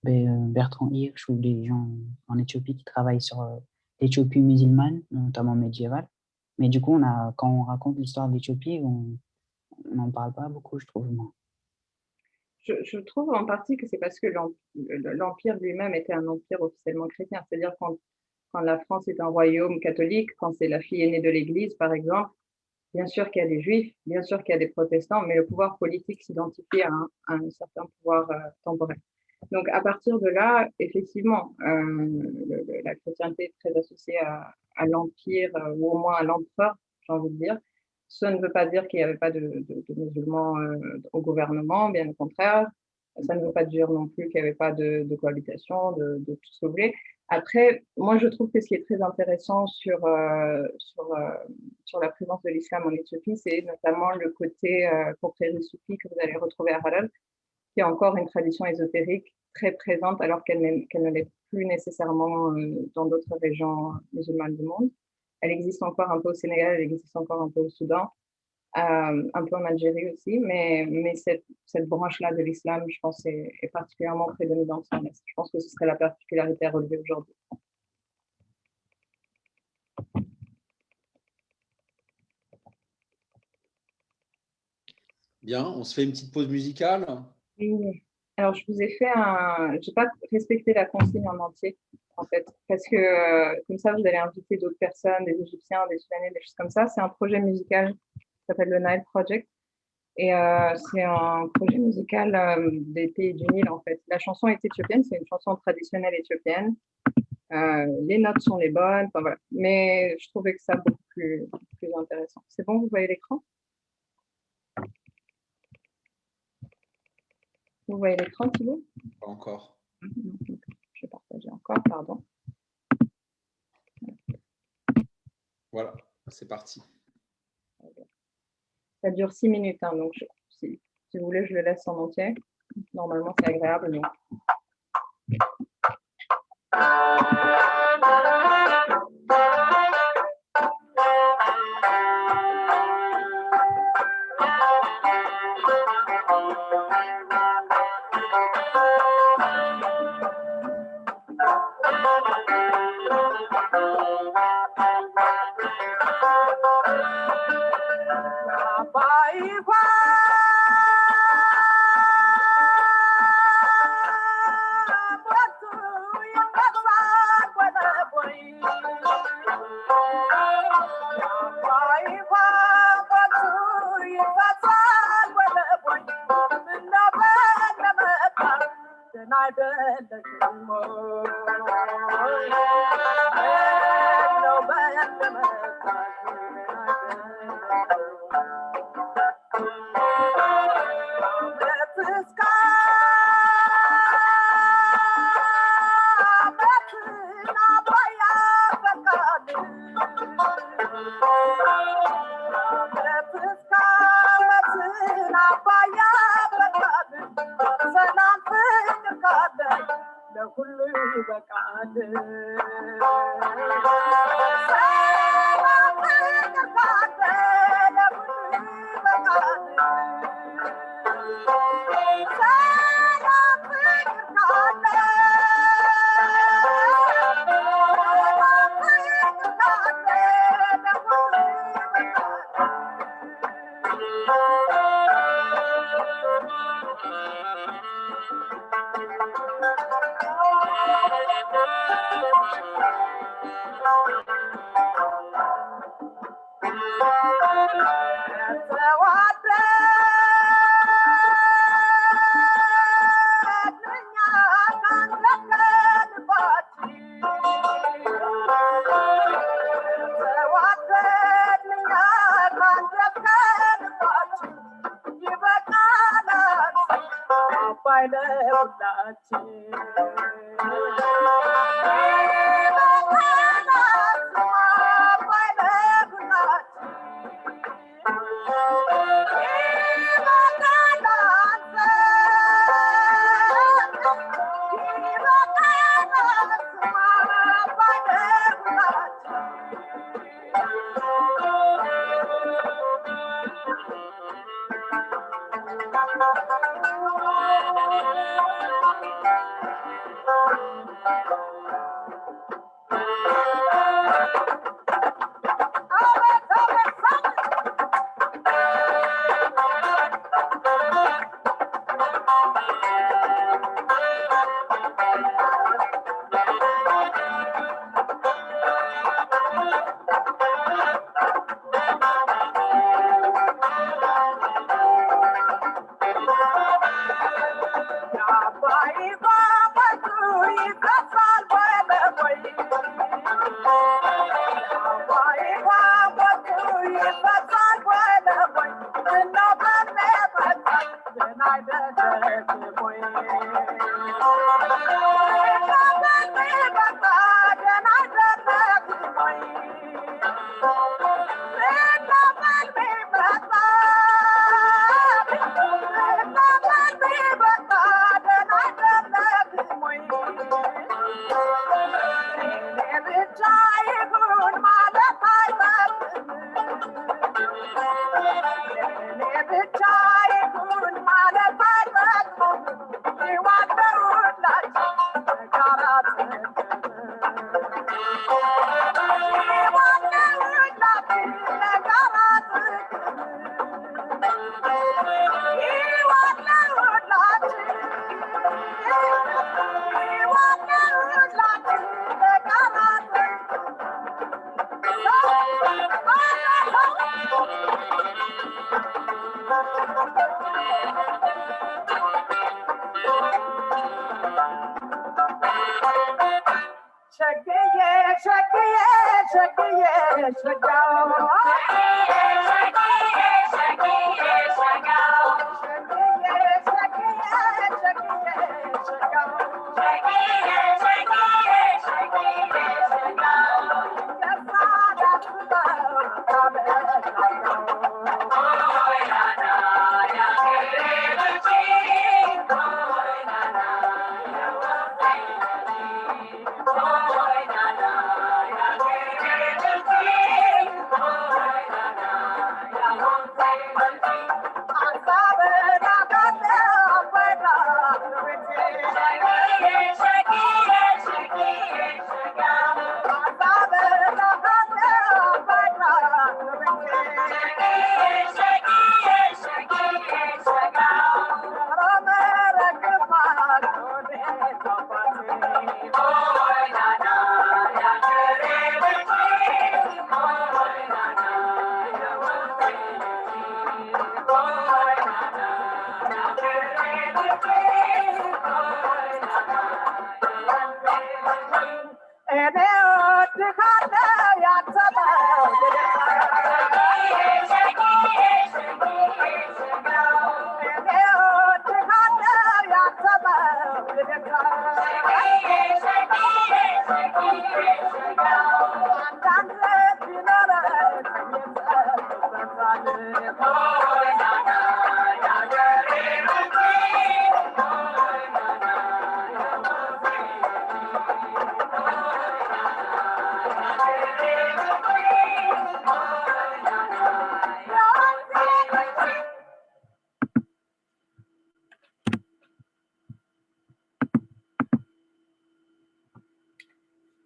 Bertrand Hirsch ou des gens en Éthiopie qui travaillent sur l'Éthiopie musulmane, notamment médiévale. Mais du coup, quand on raconte l'histoire de l'Éthiopie, on n'en parle pas beaucoup, je trouve. Moi. Je trouve en partie que c'est parce que l'Empire lui-même était un empire officiellement chrétien. C'est-à-dire quand la France est un royaume catholique, quand c'est la fille aînée de l'Église, par exemple, bien sûr qu'il y a des juifs, bien sûr qu'il y a des protestants, mais le pouvoir politique s'identifie à un certain pouvoir temporel. Donc, à partir de là, effectivement, la chrétienté est très associée à l'empire, ou au moins à l'empereur, j'ai envie de dire. Ça ne veut pas dire qu'il n'y avait pas de musulmans au gouvernement, bien au contraire. Ça ne veut pas dire non plus qu'il n'y avait pas de cohabitation, de tout ce que vous voulez. Après, moi, je trouve que ce qui est très intéressant sur la présence de l'islam en Éthiopie, c'est notamment le côté confrérie soufie que vous allez retrouver à Harare, qui est encore une tradition ésotérique très présente, alors qu'elle ne l'est plus nécessairement dans d'autres régions musulmanes du monde. Elle existe encore un peu au Sénégal, elle existe encore un peu au Soudan, un peu en Algérie aussi, mais cette branche-là de l'islam, je pense, est particulièrement prédominante en Est. Je pense que ce serait la particularité à relever aujourd'hui. Bien, on se fait une petite pause musicale. Oui. Alors, je vous ai fait j'ai pas respecté la consigne en entier, en fait, parce que comme ça, vous allez inviter d'autres personnes, des Égyptiens, des Soudanais, des choses comme ça. C'est un projet musical qui s'appelle le Nile Project. Et c'est un projet musical des pays du Nil, en fait. La chanson est éthiopienne, c'est une chanson traditionnelle éthiopienne. Les notes sont les bonnes, enfin, voilà. Mais je trouvais que ça beaucoup plus intéressant. C'est bon, vous voyez l'écran? Vous voyez l'écran, Thibaut? Pas encore. Je vais partager encore, pardon. Voilà, c'est parti. Ça dure 6 minutes, hein, donc si vous voulez, je le laisse en entier. Normalement, c'est agréable. Donc.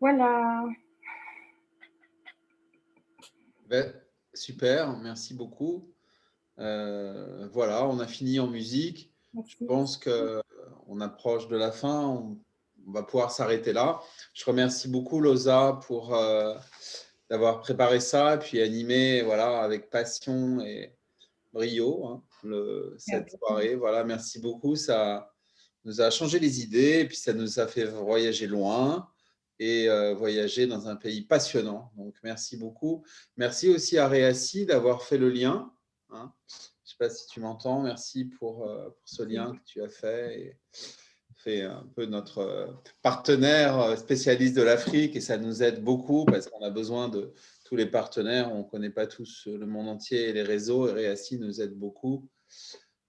Voilà. Ben, super, merci beaucoup. Voilà, on a fini en musique. Merci. Je pense qu'on approche de la fin. On va pouvoir s'arrêter là. Je remercie beaucoup Loza pour d'avoir préparé ça et puis animé voilà, avec passion et brio hein, cette soirée. Voilà, merci beaucoup. Ça nous a changé les idées et puis ça nous a fait voyager loin et voyager dans un pays passionnant. Donc, merci beaucoup. Merci aussi à Réassi d'avoir fait le lien. Hein. sais pas si tu m'entends. Merci pour ce lien que tu as fait. Et fait un peu notre partenaire spécialiste de l'Afrique et ça nous aide beaucoup parce qu'on a besoin de tous les partenaires. On ne connaît pas tous le monde entier et les réseaux et Réassi nous aide beaucoup.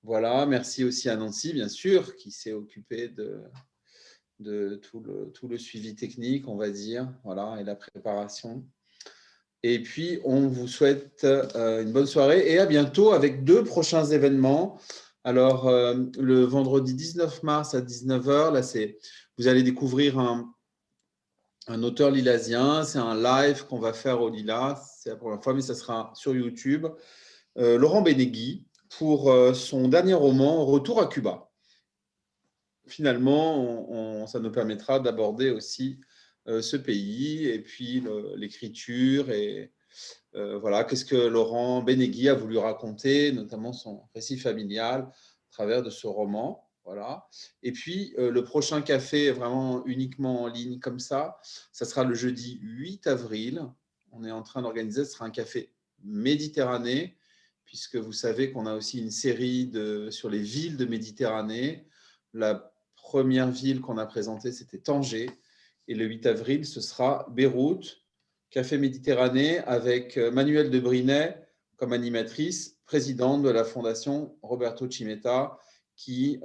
Voilà, merci aussi à Nancy, bien sûr, qui s'est occupée de tout le suivi technique, on va dire, voilà, et la préparation. Et puis, on vous souhaite une bonne soirée et à bientôt avec 2 prochains événements. Alors, le vendredi 19 mars à 19h, là, vous allez découvrir un auteur lilasien. C'est un live qu'on va faire au Lila. C'est la première fois, mais ça sera sur YouTube. Laurent Benegui pour son dernier roman, Retour à Cuba. Finalement, ça nous permettra d'aborder aussi ce pays et puis l'écriture et voilà, qu'est-ce que Laurent Benegui a voulu raconter, notamment son récit familial à travers de ce roman. Voilà. Et puis, le prochain café, vraiment uniquement en ligne comme ça sera le jeudi 8 avril. On est en train d'organiser, ce sera un café Méditerranée, puisque vous savez qu'on a aussi une série sur les villes de Méditerranée. La première ville qu'on a présentée, c'était Tanger. Et le 8 avril, ce sera Beyrouth. Café Méditerranée avec Manuelle de Brinet comme animatrice, présidente de la fondation Roberto Cimetta, qui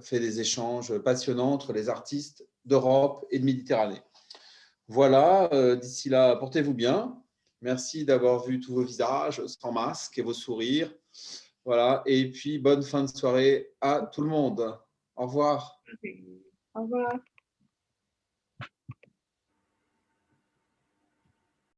fait des échanges passionnants entre les artistes d'Europe et de Méditerranée. Voilà, d'ici là, portez-vous bien. Merci d'avoir vu tous vos visages sans masque et vos sourires. Voilà, et puis bonne fin de soirée à tout le monde. Au revoir. Au revoir.